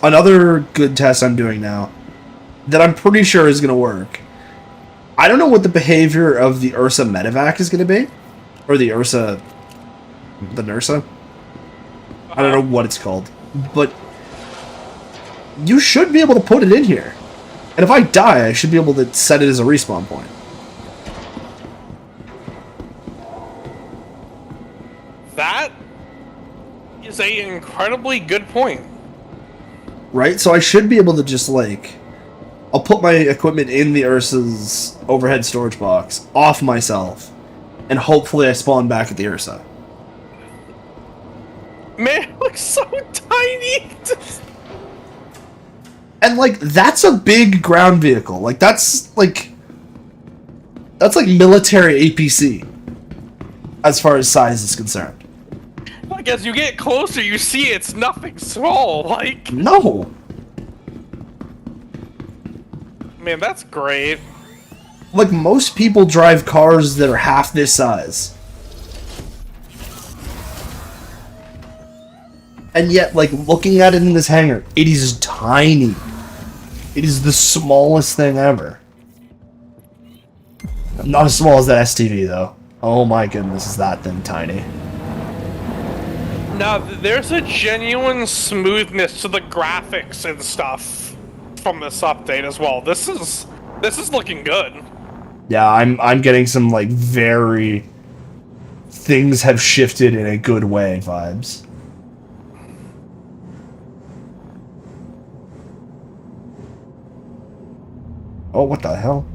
Another good test I'm doing now that I'm pretty sure is going to work. I don't know what the behavior of the Ursa medevac is going to be. Or the Ursa... the Nursa? I don't know what it's called. But you should be able to put it in here. And if I die, I should be able to set it as a respawn point. That is an incredibly good point. Right? So I should be able to just, like... I'll put my equipment in the Ursa's overhead storage box, off myself, and hopefully I spawn back at the Ursa. Man, it looks so tiny! And, like, that's a big ground vehicle. Like, that's, like... That's, like, military APC. As far as size is concerned. Like, as you get closer, you see it's nothing small, like... No! Man, that's great. Like, most people drive cars that are half this size. And yet, like, looking at it in this hangar, it is tiny. It is the smallest thing ever. Not as small as that STV, though. Oh my goodness, is that thing tiny. Now, there's a genuine smoothness to the graphics and stuff from this update as well. This is looking good. Yeah, I'm getting some, like, very... things have shifted in a good way vibes. Oh, what the hell?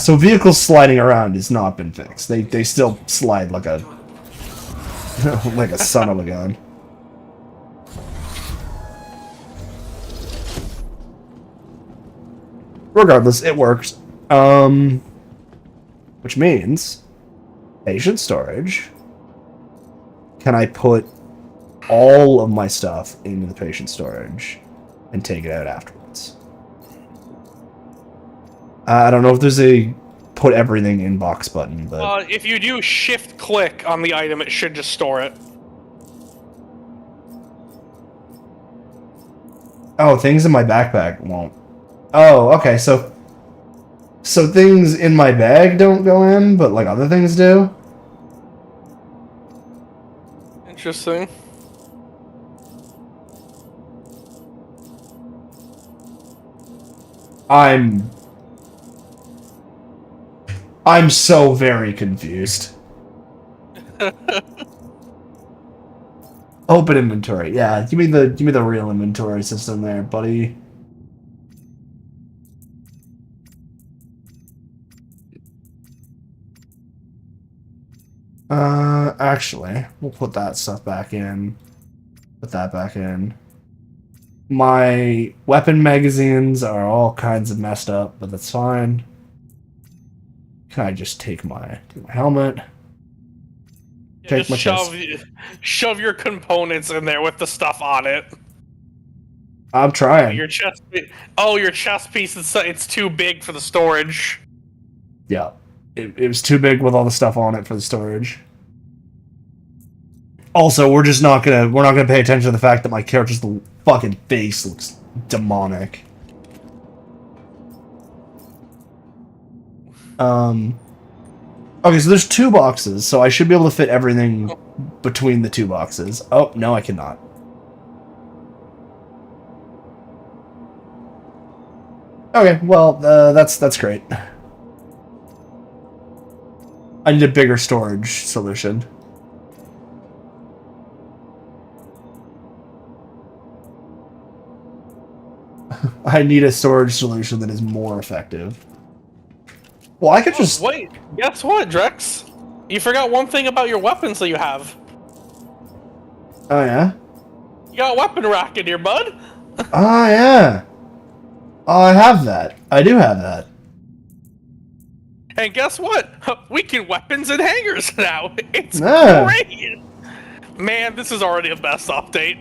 So vehicles sliding around has not been fixed. They still slide like a... like a son of a gun. Regardless, it works. Which means... patient storage. Can I put all of my stuff into the patient storage and take it out afterwards? I don't know if there's a put everything in box button, but... if you do shift-click on the item, it should just store it. Oh, things in my backpack won't. Oh, okay, so things in my bag don't go in, but, like, other things do? Interesting. I'm so very confused. Open inventory. Yeah, give me the real inventory system there, buddy. Actually, we'll put that stuff back in. Put that back in. My weapon magazines are all kinds of messed up, but that's fine. Can I just take my helmet? Yeah, Take just my chest. shove your components in there with the stuff on it. I'm trying. Your chest. Oh, your chest piece. It's too big for the storage. Yeah. It was too big with all the stuff on it for the storage. Also, we're not gonna pay attention to the fact that my character's fucking face looks demonic. Okay, so there's 2 boxes, so I should be able to fit everything between the 2 boxes. Oh, no, I cannot. Okay, well, that's great. I need a bigger storage solution. I need a storage solution that is more effective. Well, I could just... Wait, guess what, Drex? You forgot one thing about your weapons that you have. Oh, yeah? You got a weapon rack in here, bud. Oh, yeah. Oh, I have that. I do have that. And guess what? We can weapons and hangers now. It's Yeah. great. Man, this is already a best update.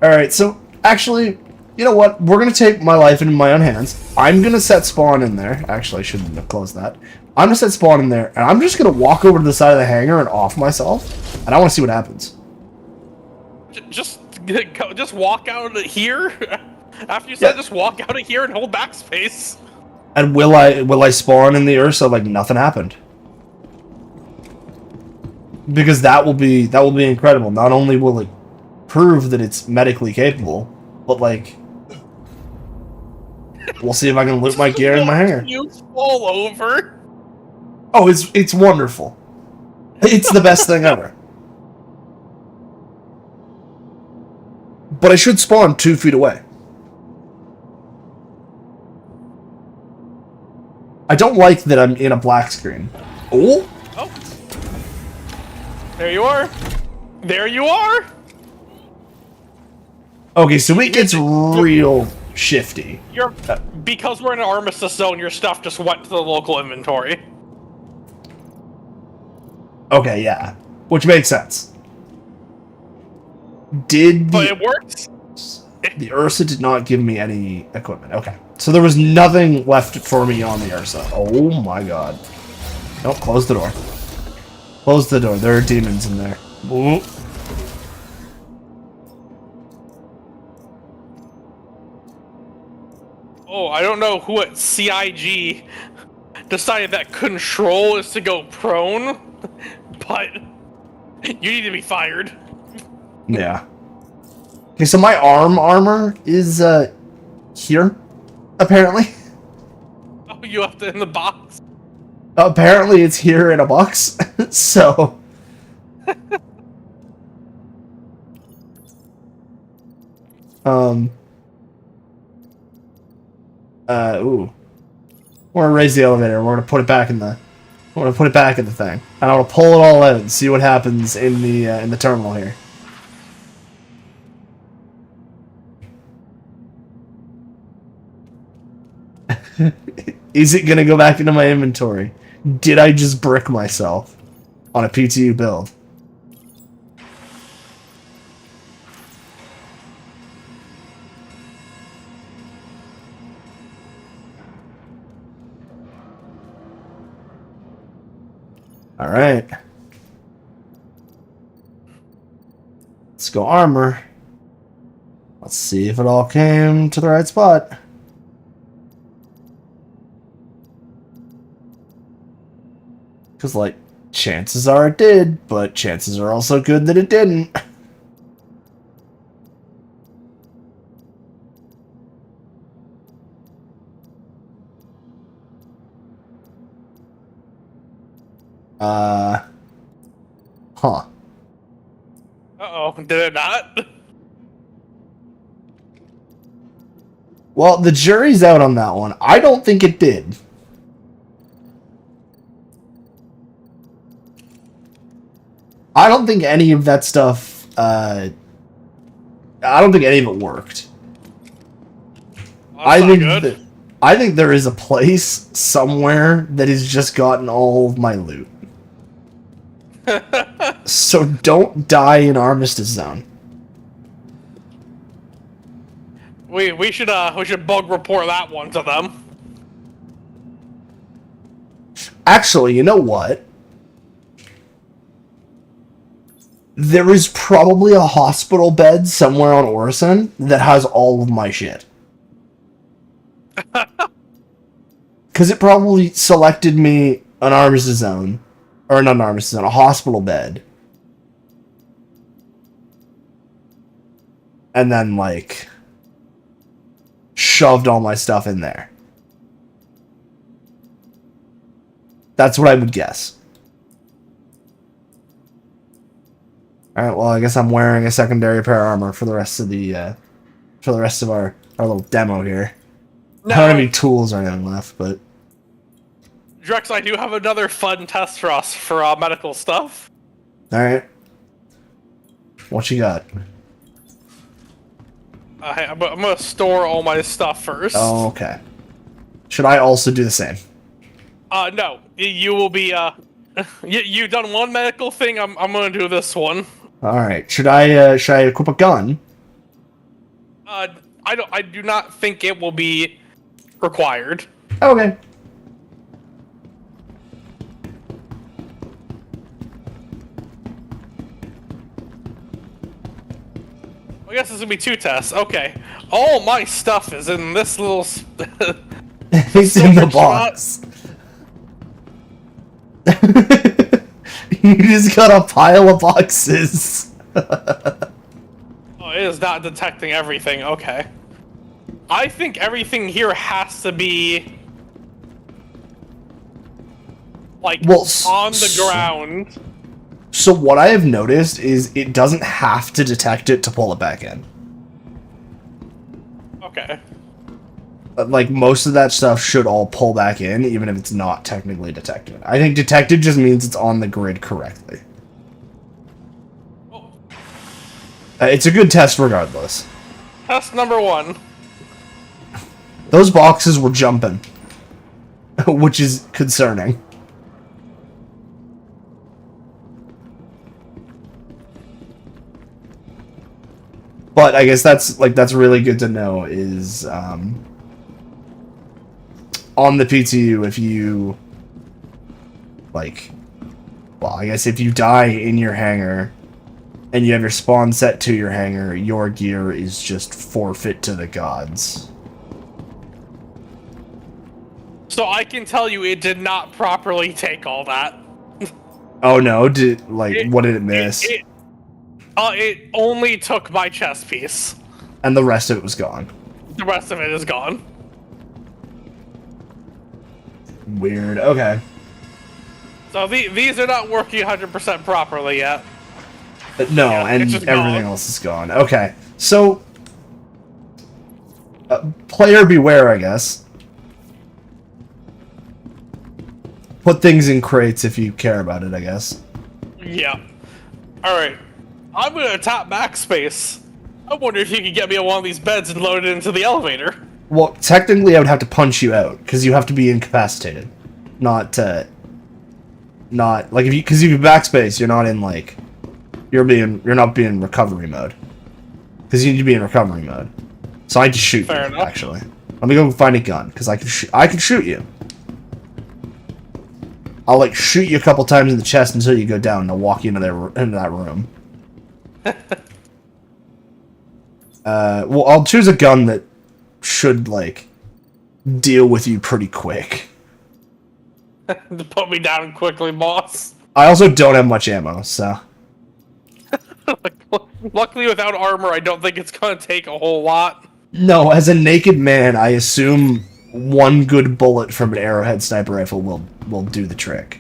Alright, so, actually, you know what? We're gonna take my life into my own hands. I'm gonna set spawn in there. Actually, I shouldn't have closed that. I'm gonna set spawn in there, and I'm just gonna walk over to the side of the hangar and off myself, and I wanna see what happens. Just walk out of here. After you said, just walk out of here and hold backspace. And will I spawn in the Ursa like nothing happened? Because that will be incredible. Not only will it prove that it's medically capable, but like we'll see if I can loot my gear in my hangar. You fall over. Oh, it's wonderful. It's the best thing ever. But I should spawn 2 feet away. I don't like that I'm in a black screen. Oh? Oh. There you are. There you are. Okay, so it gets real shifty. Because we're in an armistice zone, your stuff just went to the local inventory. Okay, yeah. Which makes sense. But it works. The Ursa did not give me any equipment. Okay. So there was nothing left for me on the Ursa. Oh my god. Nope, close the door. Close the door. There are demons in there. Ooh. Oh, I don't know who at CIG decided that control is to go prone, but you need to be fired. Yeah. Okay, so my armor is here, apparently. Oh, you left it in the box. Apparently it's here in a box. So ooh. We're gonna raise the elevator. We're gonna put it back in the thing. And I'm gonna pull it all out and see what happens in the terminal here. Is it gonna go back into my inventory? Did I just brick myself on a PTU build? Alright. Let's go armor. Let's see if it all came to the right spot. Because, like, chances are it did, but chances are also good that it didn't. Huh. Uh-oh, did it not? Well, the jury's out on that one. I don't think it did. I don't think any of that stuff, I don't think any of it worked. That's not good. I think there is a place somewhere that has just gotten all of my loot. So don't die in Armistice Zone. We should bug report that one to them. Actually, you know what? There is probably a hospital bed somewhere on Orison that has all of my shit. Because it probably selected me an Armistice Zone. Or not an Armistice Zone, a hospital bed. And then, like, shoved all my stuff in there. That's what I would guess. Alright, well, I guess I'm wearing a secondary pair of armor for the rest of the, our little demo here. No. I don't have any tools or anything left, but... Drex, I do have another fun test for us for medical stuff. Alright. What you got? I'm gonna store all my stuff first. Oh, okay. Should I also do the same? No. You will be, you done one medical thing, I'm gonna do this one. Alright. Should I equip a gun? I do not think it will be required. Okay. I guess this will be 2 tests. Okay. All my stuff is in this little... It's in the box. You just got a pile of boxes. Oh, it is not detecting everything. Okay. I think everything here has to be... like, Well, on the ground. So what I have noticed is it doesn't have to detect it to pull it back in. Okay. Like, most of that stuff should all pull back in, even if it's not technically detected. I think detected just means it's on the grid correctly. Oh. It's a good test regardless. Test number 1. Those boxes were jumping. Which is concerning. But I guess that's really good to know is on the PTU if you I guess if you die in your hangar and you have your spawn set to your hangar, your gear is just forfeit to the gods. So I can tell you it did not properly take all that. Oh no, what did it miss? It only took my chest piece. And the rest of it was gone. The rest of it is gone. Weird. Okay. So these are not working 100% properly yet. No, Yeah, and it's just everything gone. else is gone. Okay. So, player beware, I guess. Put things in crates if you care about it, I guess. Yeah. Alright. I'm gonna tap backspace. I wonder if you could get me on one of these beds and load it into the elevator. Well, technically, I would have to punch you out because you have to be incapacitated, not like because if you backspace, you're not in you're not being recovery mode because you need to be in recovery mode. So I can shoot Fair you. enough. Actually, let me go find a gun because I can shoot you. I'll shoot you a couple times in the chest until you go down and I'll walk you into that room. Well, I'll choose a gun that should deal with you pretty quick. Put me down quickly, boss. I also don't have much ammo, so Luckily, without armor, I don't think it's gonna take a whole lot. no. As a naked man, I assume one good bullet from an arrowhead sniper rifle will do the trick.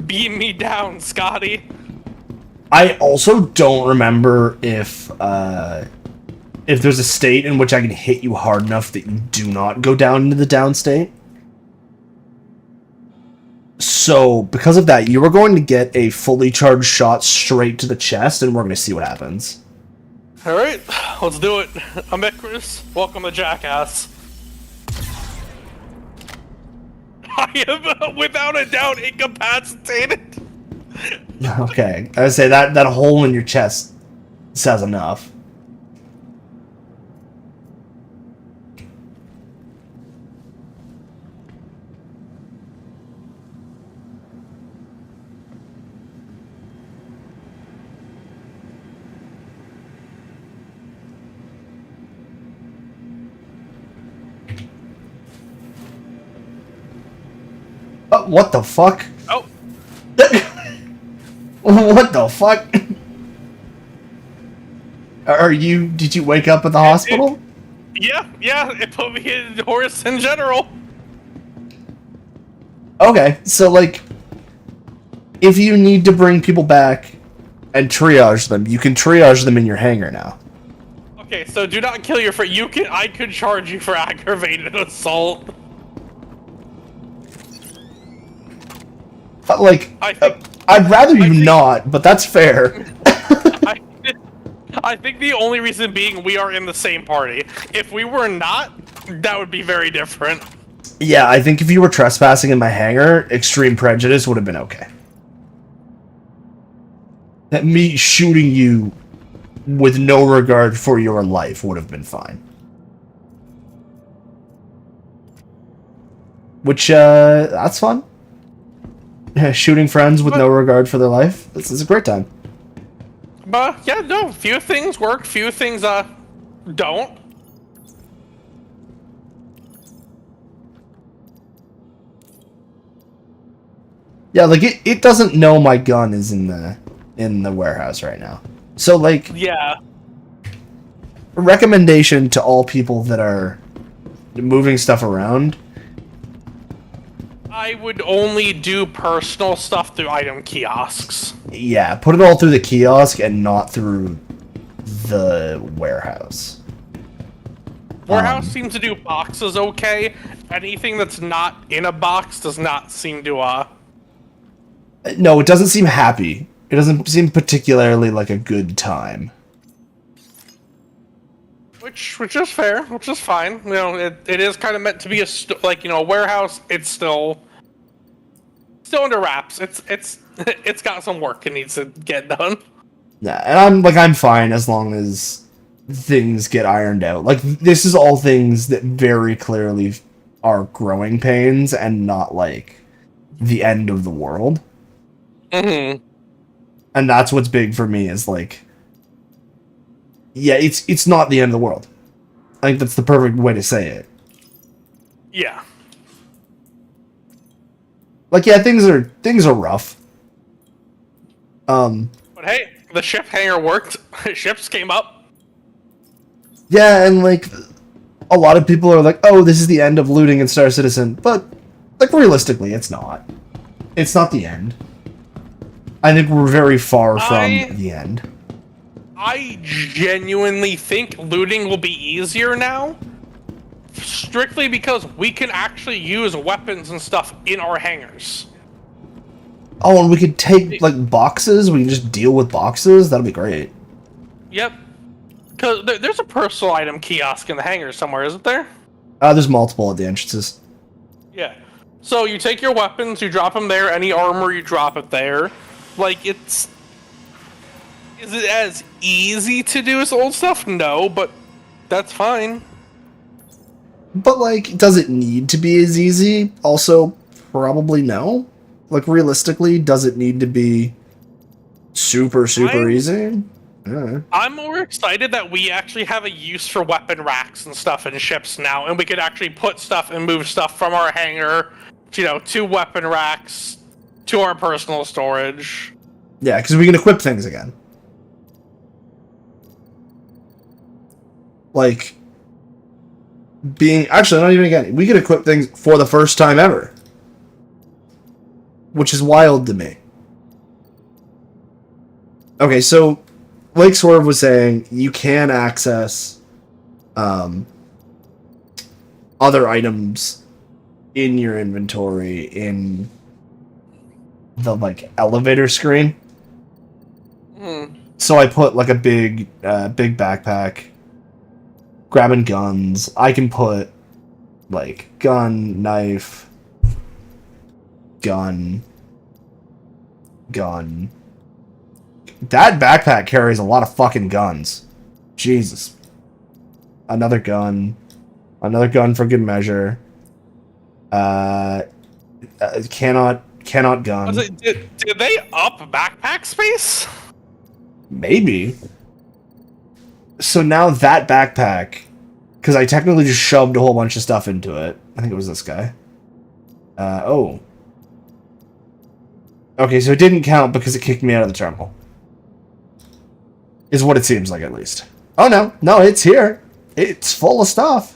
Beam me down, Scotty. I also don't remember if there's a state in which I can hit you hard enough that you do not go down into the down state. So, because of that, you are going to get a fully charged shot straight to the chest, and we're going to see what happens. All right, let's do it. I'm Icarus. Welcome to Jackass. I am without a doubt incapacitated. Okay, I would say that hole in your chest says enough. What the fuck? Oh, What the fuck? Did you wake up at the hospital? yeah, it put me in horse in general. Okay, so like, if you need to bring people back and triage them, you can triage them in your hangar now. Okay, so do not kill your friend. I could charge you for aggravated assault. Like, I think, I'd rather you not, but that's fair. I think the only reason being we are in the same party. If we were not, that would be very different. Yeah, I think if you were trespassing in my hangar, extreme prejudice would have been okay. That me shooting you with no regard for your life would have been fine. Which, that's fun. Shooting friends with no regard for their life. This is a great time. But, yeah, no, few things work, few things, don't. Yeah, like, it doesn't know my gun is in the warehouse right now. So, like... Yeah. Recommendation to all people that are moving stuff around. I would only do personal stuff through item kiosks. Yeah, put it all through the kiosk and not through the warehouse. Warehouse seems to do boxes okay. Anything that's not in a box does not seem to, No, it doesn't seem happy. It doesn't seem particularly like a good time. Which is fair, which is fine. You know, it is kind of meant to be a warehouse. It's still under wraps. It's got some work it needs to get done. Yeah, and I'm fine as long as things get ironed out. Like, this is all things that very clearly are growing pains and not like the end of the world. Mm-hmm. And that's what's big for me is like, yeah, it's not the end of the world. I think that's the perfect way to say it. Yeah. Like, yeah, things are rough. But hey, the ship hangar worked. Ships came up. Yeah, and like, a lot of people are like, oh, this is the end of looting in Star Citizen, but like, realistically, it's not. It's not the end. I think we're very far from the end. I genuinely think looting will be easier now. Strictly because we can actually use weapons and stuff in our hangars. Oh, and we could take, like, boxes? We can just deal with boxes? That'll be great. Yep. Because there's a personal item kiosk in the hangar somewhere, isn't there? There's multiple at the entrances. Yeah. So you take your weapons, you drop them there, any armor, you drop it there. Like, is it as easy to do as old stuff? No, but that's fine. But, like, does it need to be as easy? Also, probably no. Like, realistically, does it need to be super easy? Yeah. I'm more excited that we actually have a use for weapon racks and stuff in ships now, and we could actually put stuff and move stuff from our hangar, to weapon racks, to our personal storage. Yeah, because we can equip things again. Like, actually, not even again. We can equip things for the first time ever. Which is wild to me. Okay, so Lake Swerve was saying you can access other items in your inventory in the, like, elevator screen. So I put like a big backpack, grabbing guns. I can put like gun, knife, gun. That backpack carries a lot of fucking guns. Jesus. Another gun for good measure. Cannot gun. Did they up backpack space? Maybe. So now that backpack, because I technically just shoved a whole bunch of stuff into it. I think it was this guy. Oh. Okay, so it didn't count because it kicked me out of the terminal. Is what it seems like, at least. Oh, no. No, it's here. It's full of stuff.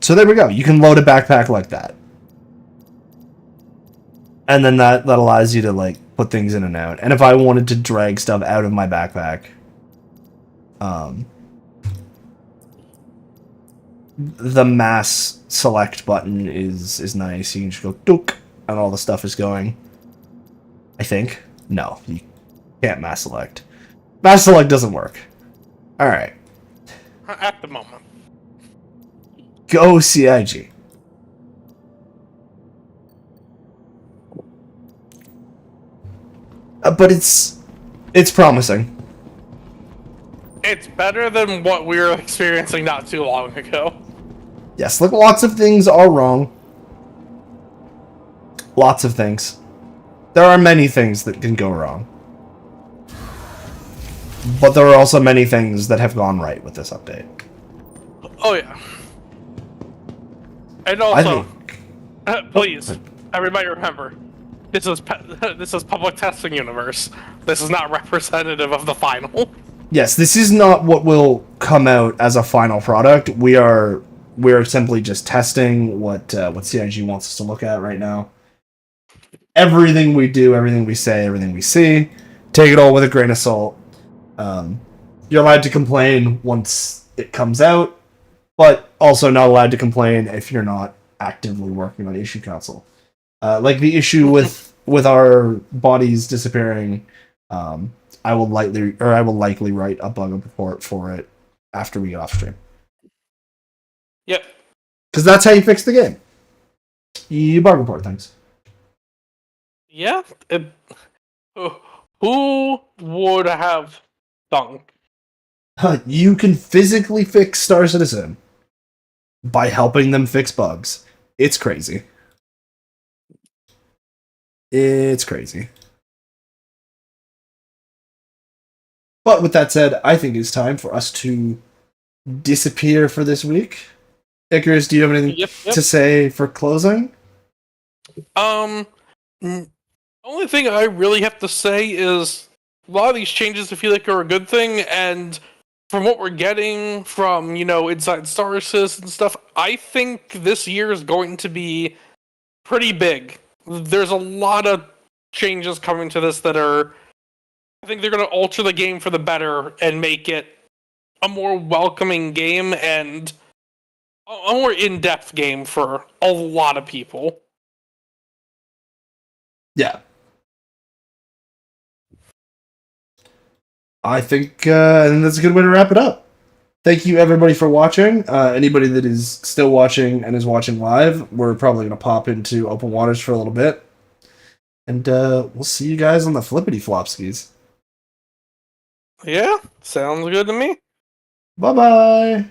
So there we go. You can load a backpack like that. And then that allows you to, like, put things in and out. And if I wanted to drag stuff out of my backpack, the mass select button is nice. You can just go dook, and all the stuff is going. I think. No, you can't mass select. Mass select doesn't work. Alright. At the moment. Go CIG. But it's promising. It's better than what we were experiencing not too long ago. Yes, look, lots of things are wrong. Lots of things. There are many things that can go wrong. But there are also many things that have gone right with this update. Oh yeah. And also, please, everybody remember, this is public testing universe. This is not representative of the final. Yes, this is not what will come out as a final product. We are simply just testing what CIG wants us to look at right now. Everything we do, everything we say, everything we see, take it all with a grain of salt. You're allowed to complain once it comes out, but also not allowed to complain if you're not actively working on issue council. Like the issue with our bodies disappearing, I will likely write a bug report for it after we get off stream. Yep. Because that's how you fix the game. You bug report things. Yeah. Who would have thunk? You can physically fix Star Citizen by helping them fix bugs. It's crazy. It's crazy. But with that said, I think it's time for us to disappear for this week. Icarus, do you have anything to say for closing? Only thing I really have to say is a lot of these changes I feel like are a good thing, and from what we're getting from, inside Star Citizen and stuff, I think this year is going to be pretty big. There's a lot of changes coming to this that are, I think they're going to alter the game for the better and make it a more welcoming game and a more in-depth game for a lot of people. Yeah. I think that's a good way to wrap it up. Thank you, everybody, for watching. Anybody that is still watching and is watching live, we're probably going to pop into open waters for a little bit. And we'll see you guys on the flippity flopskis. Yeah, sounds good to me. Bye-bye.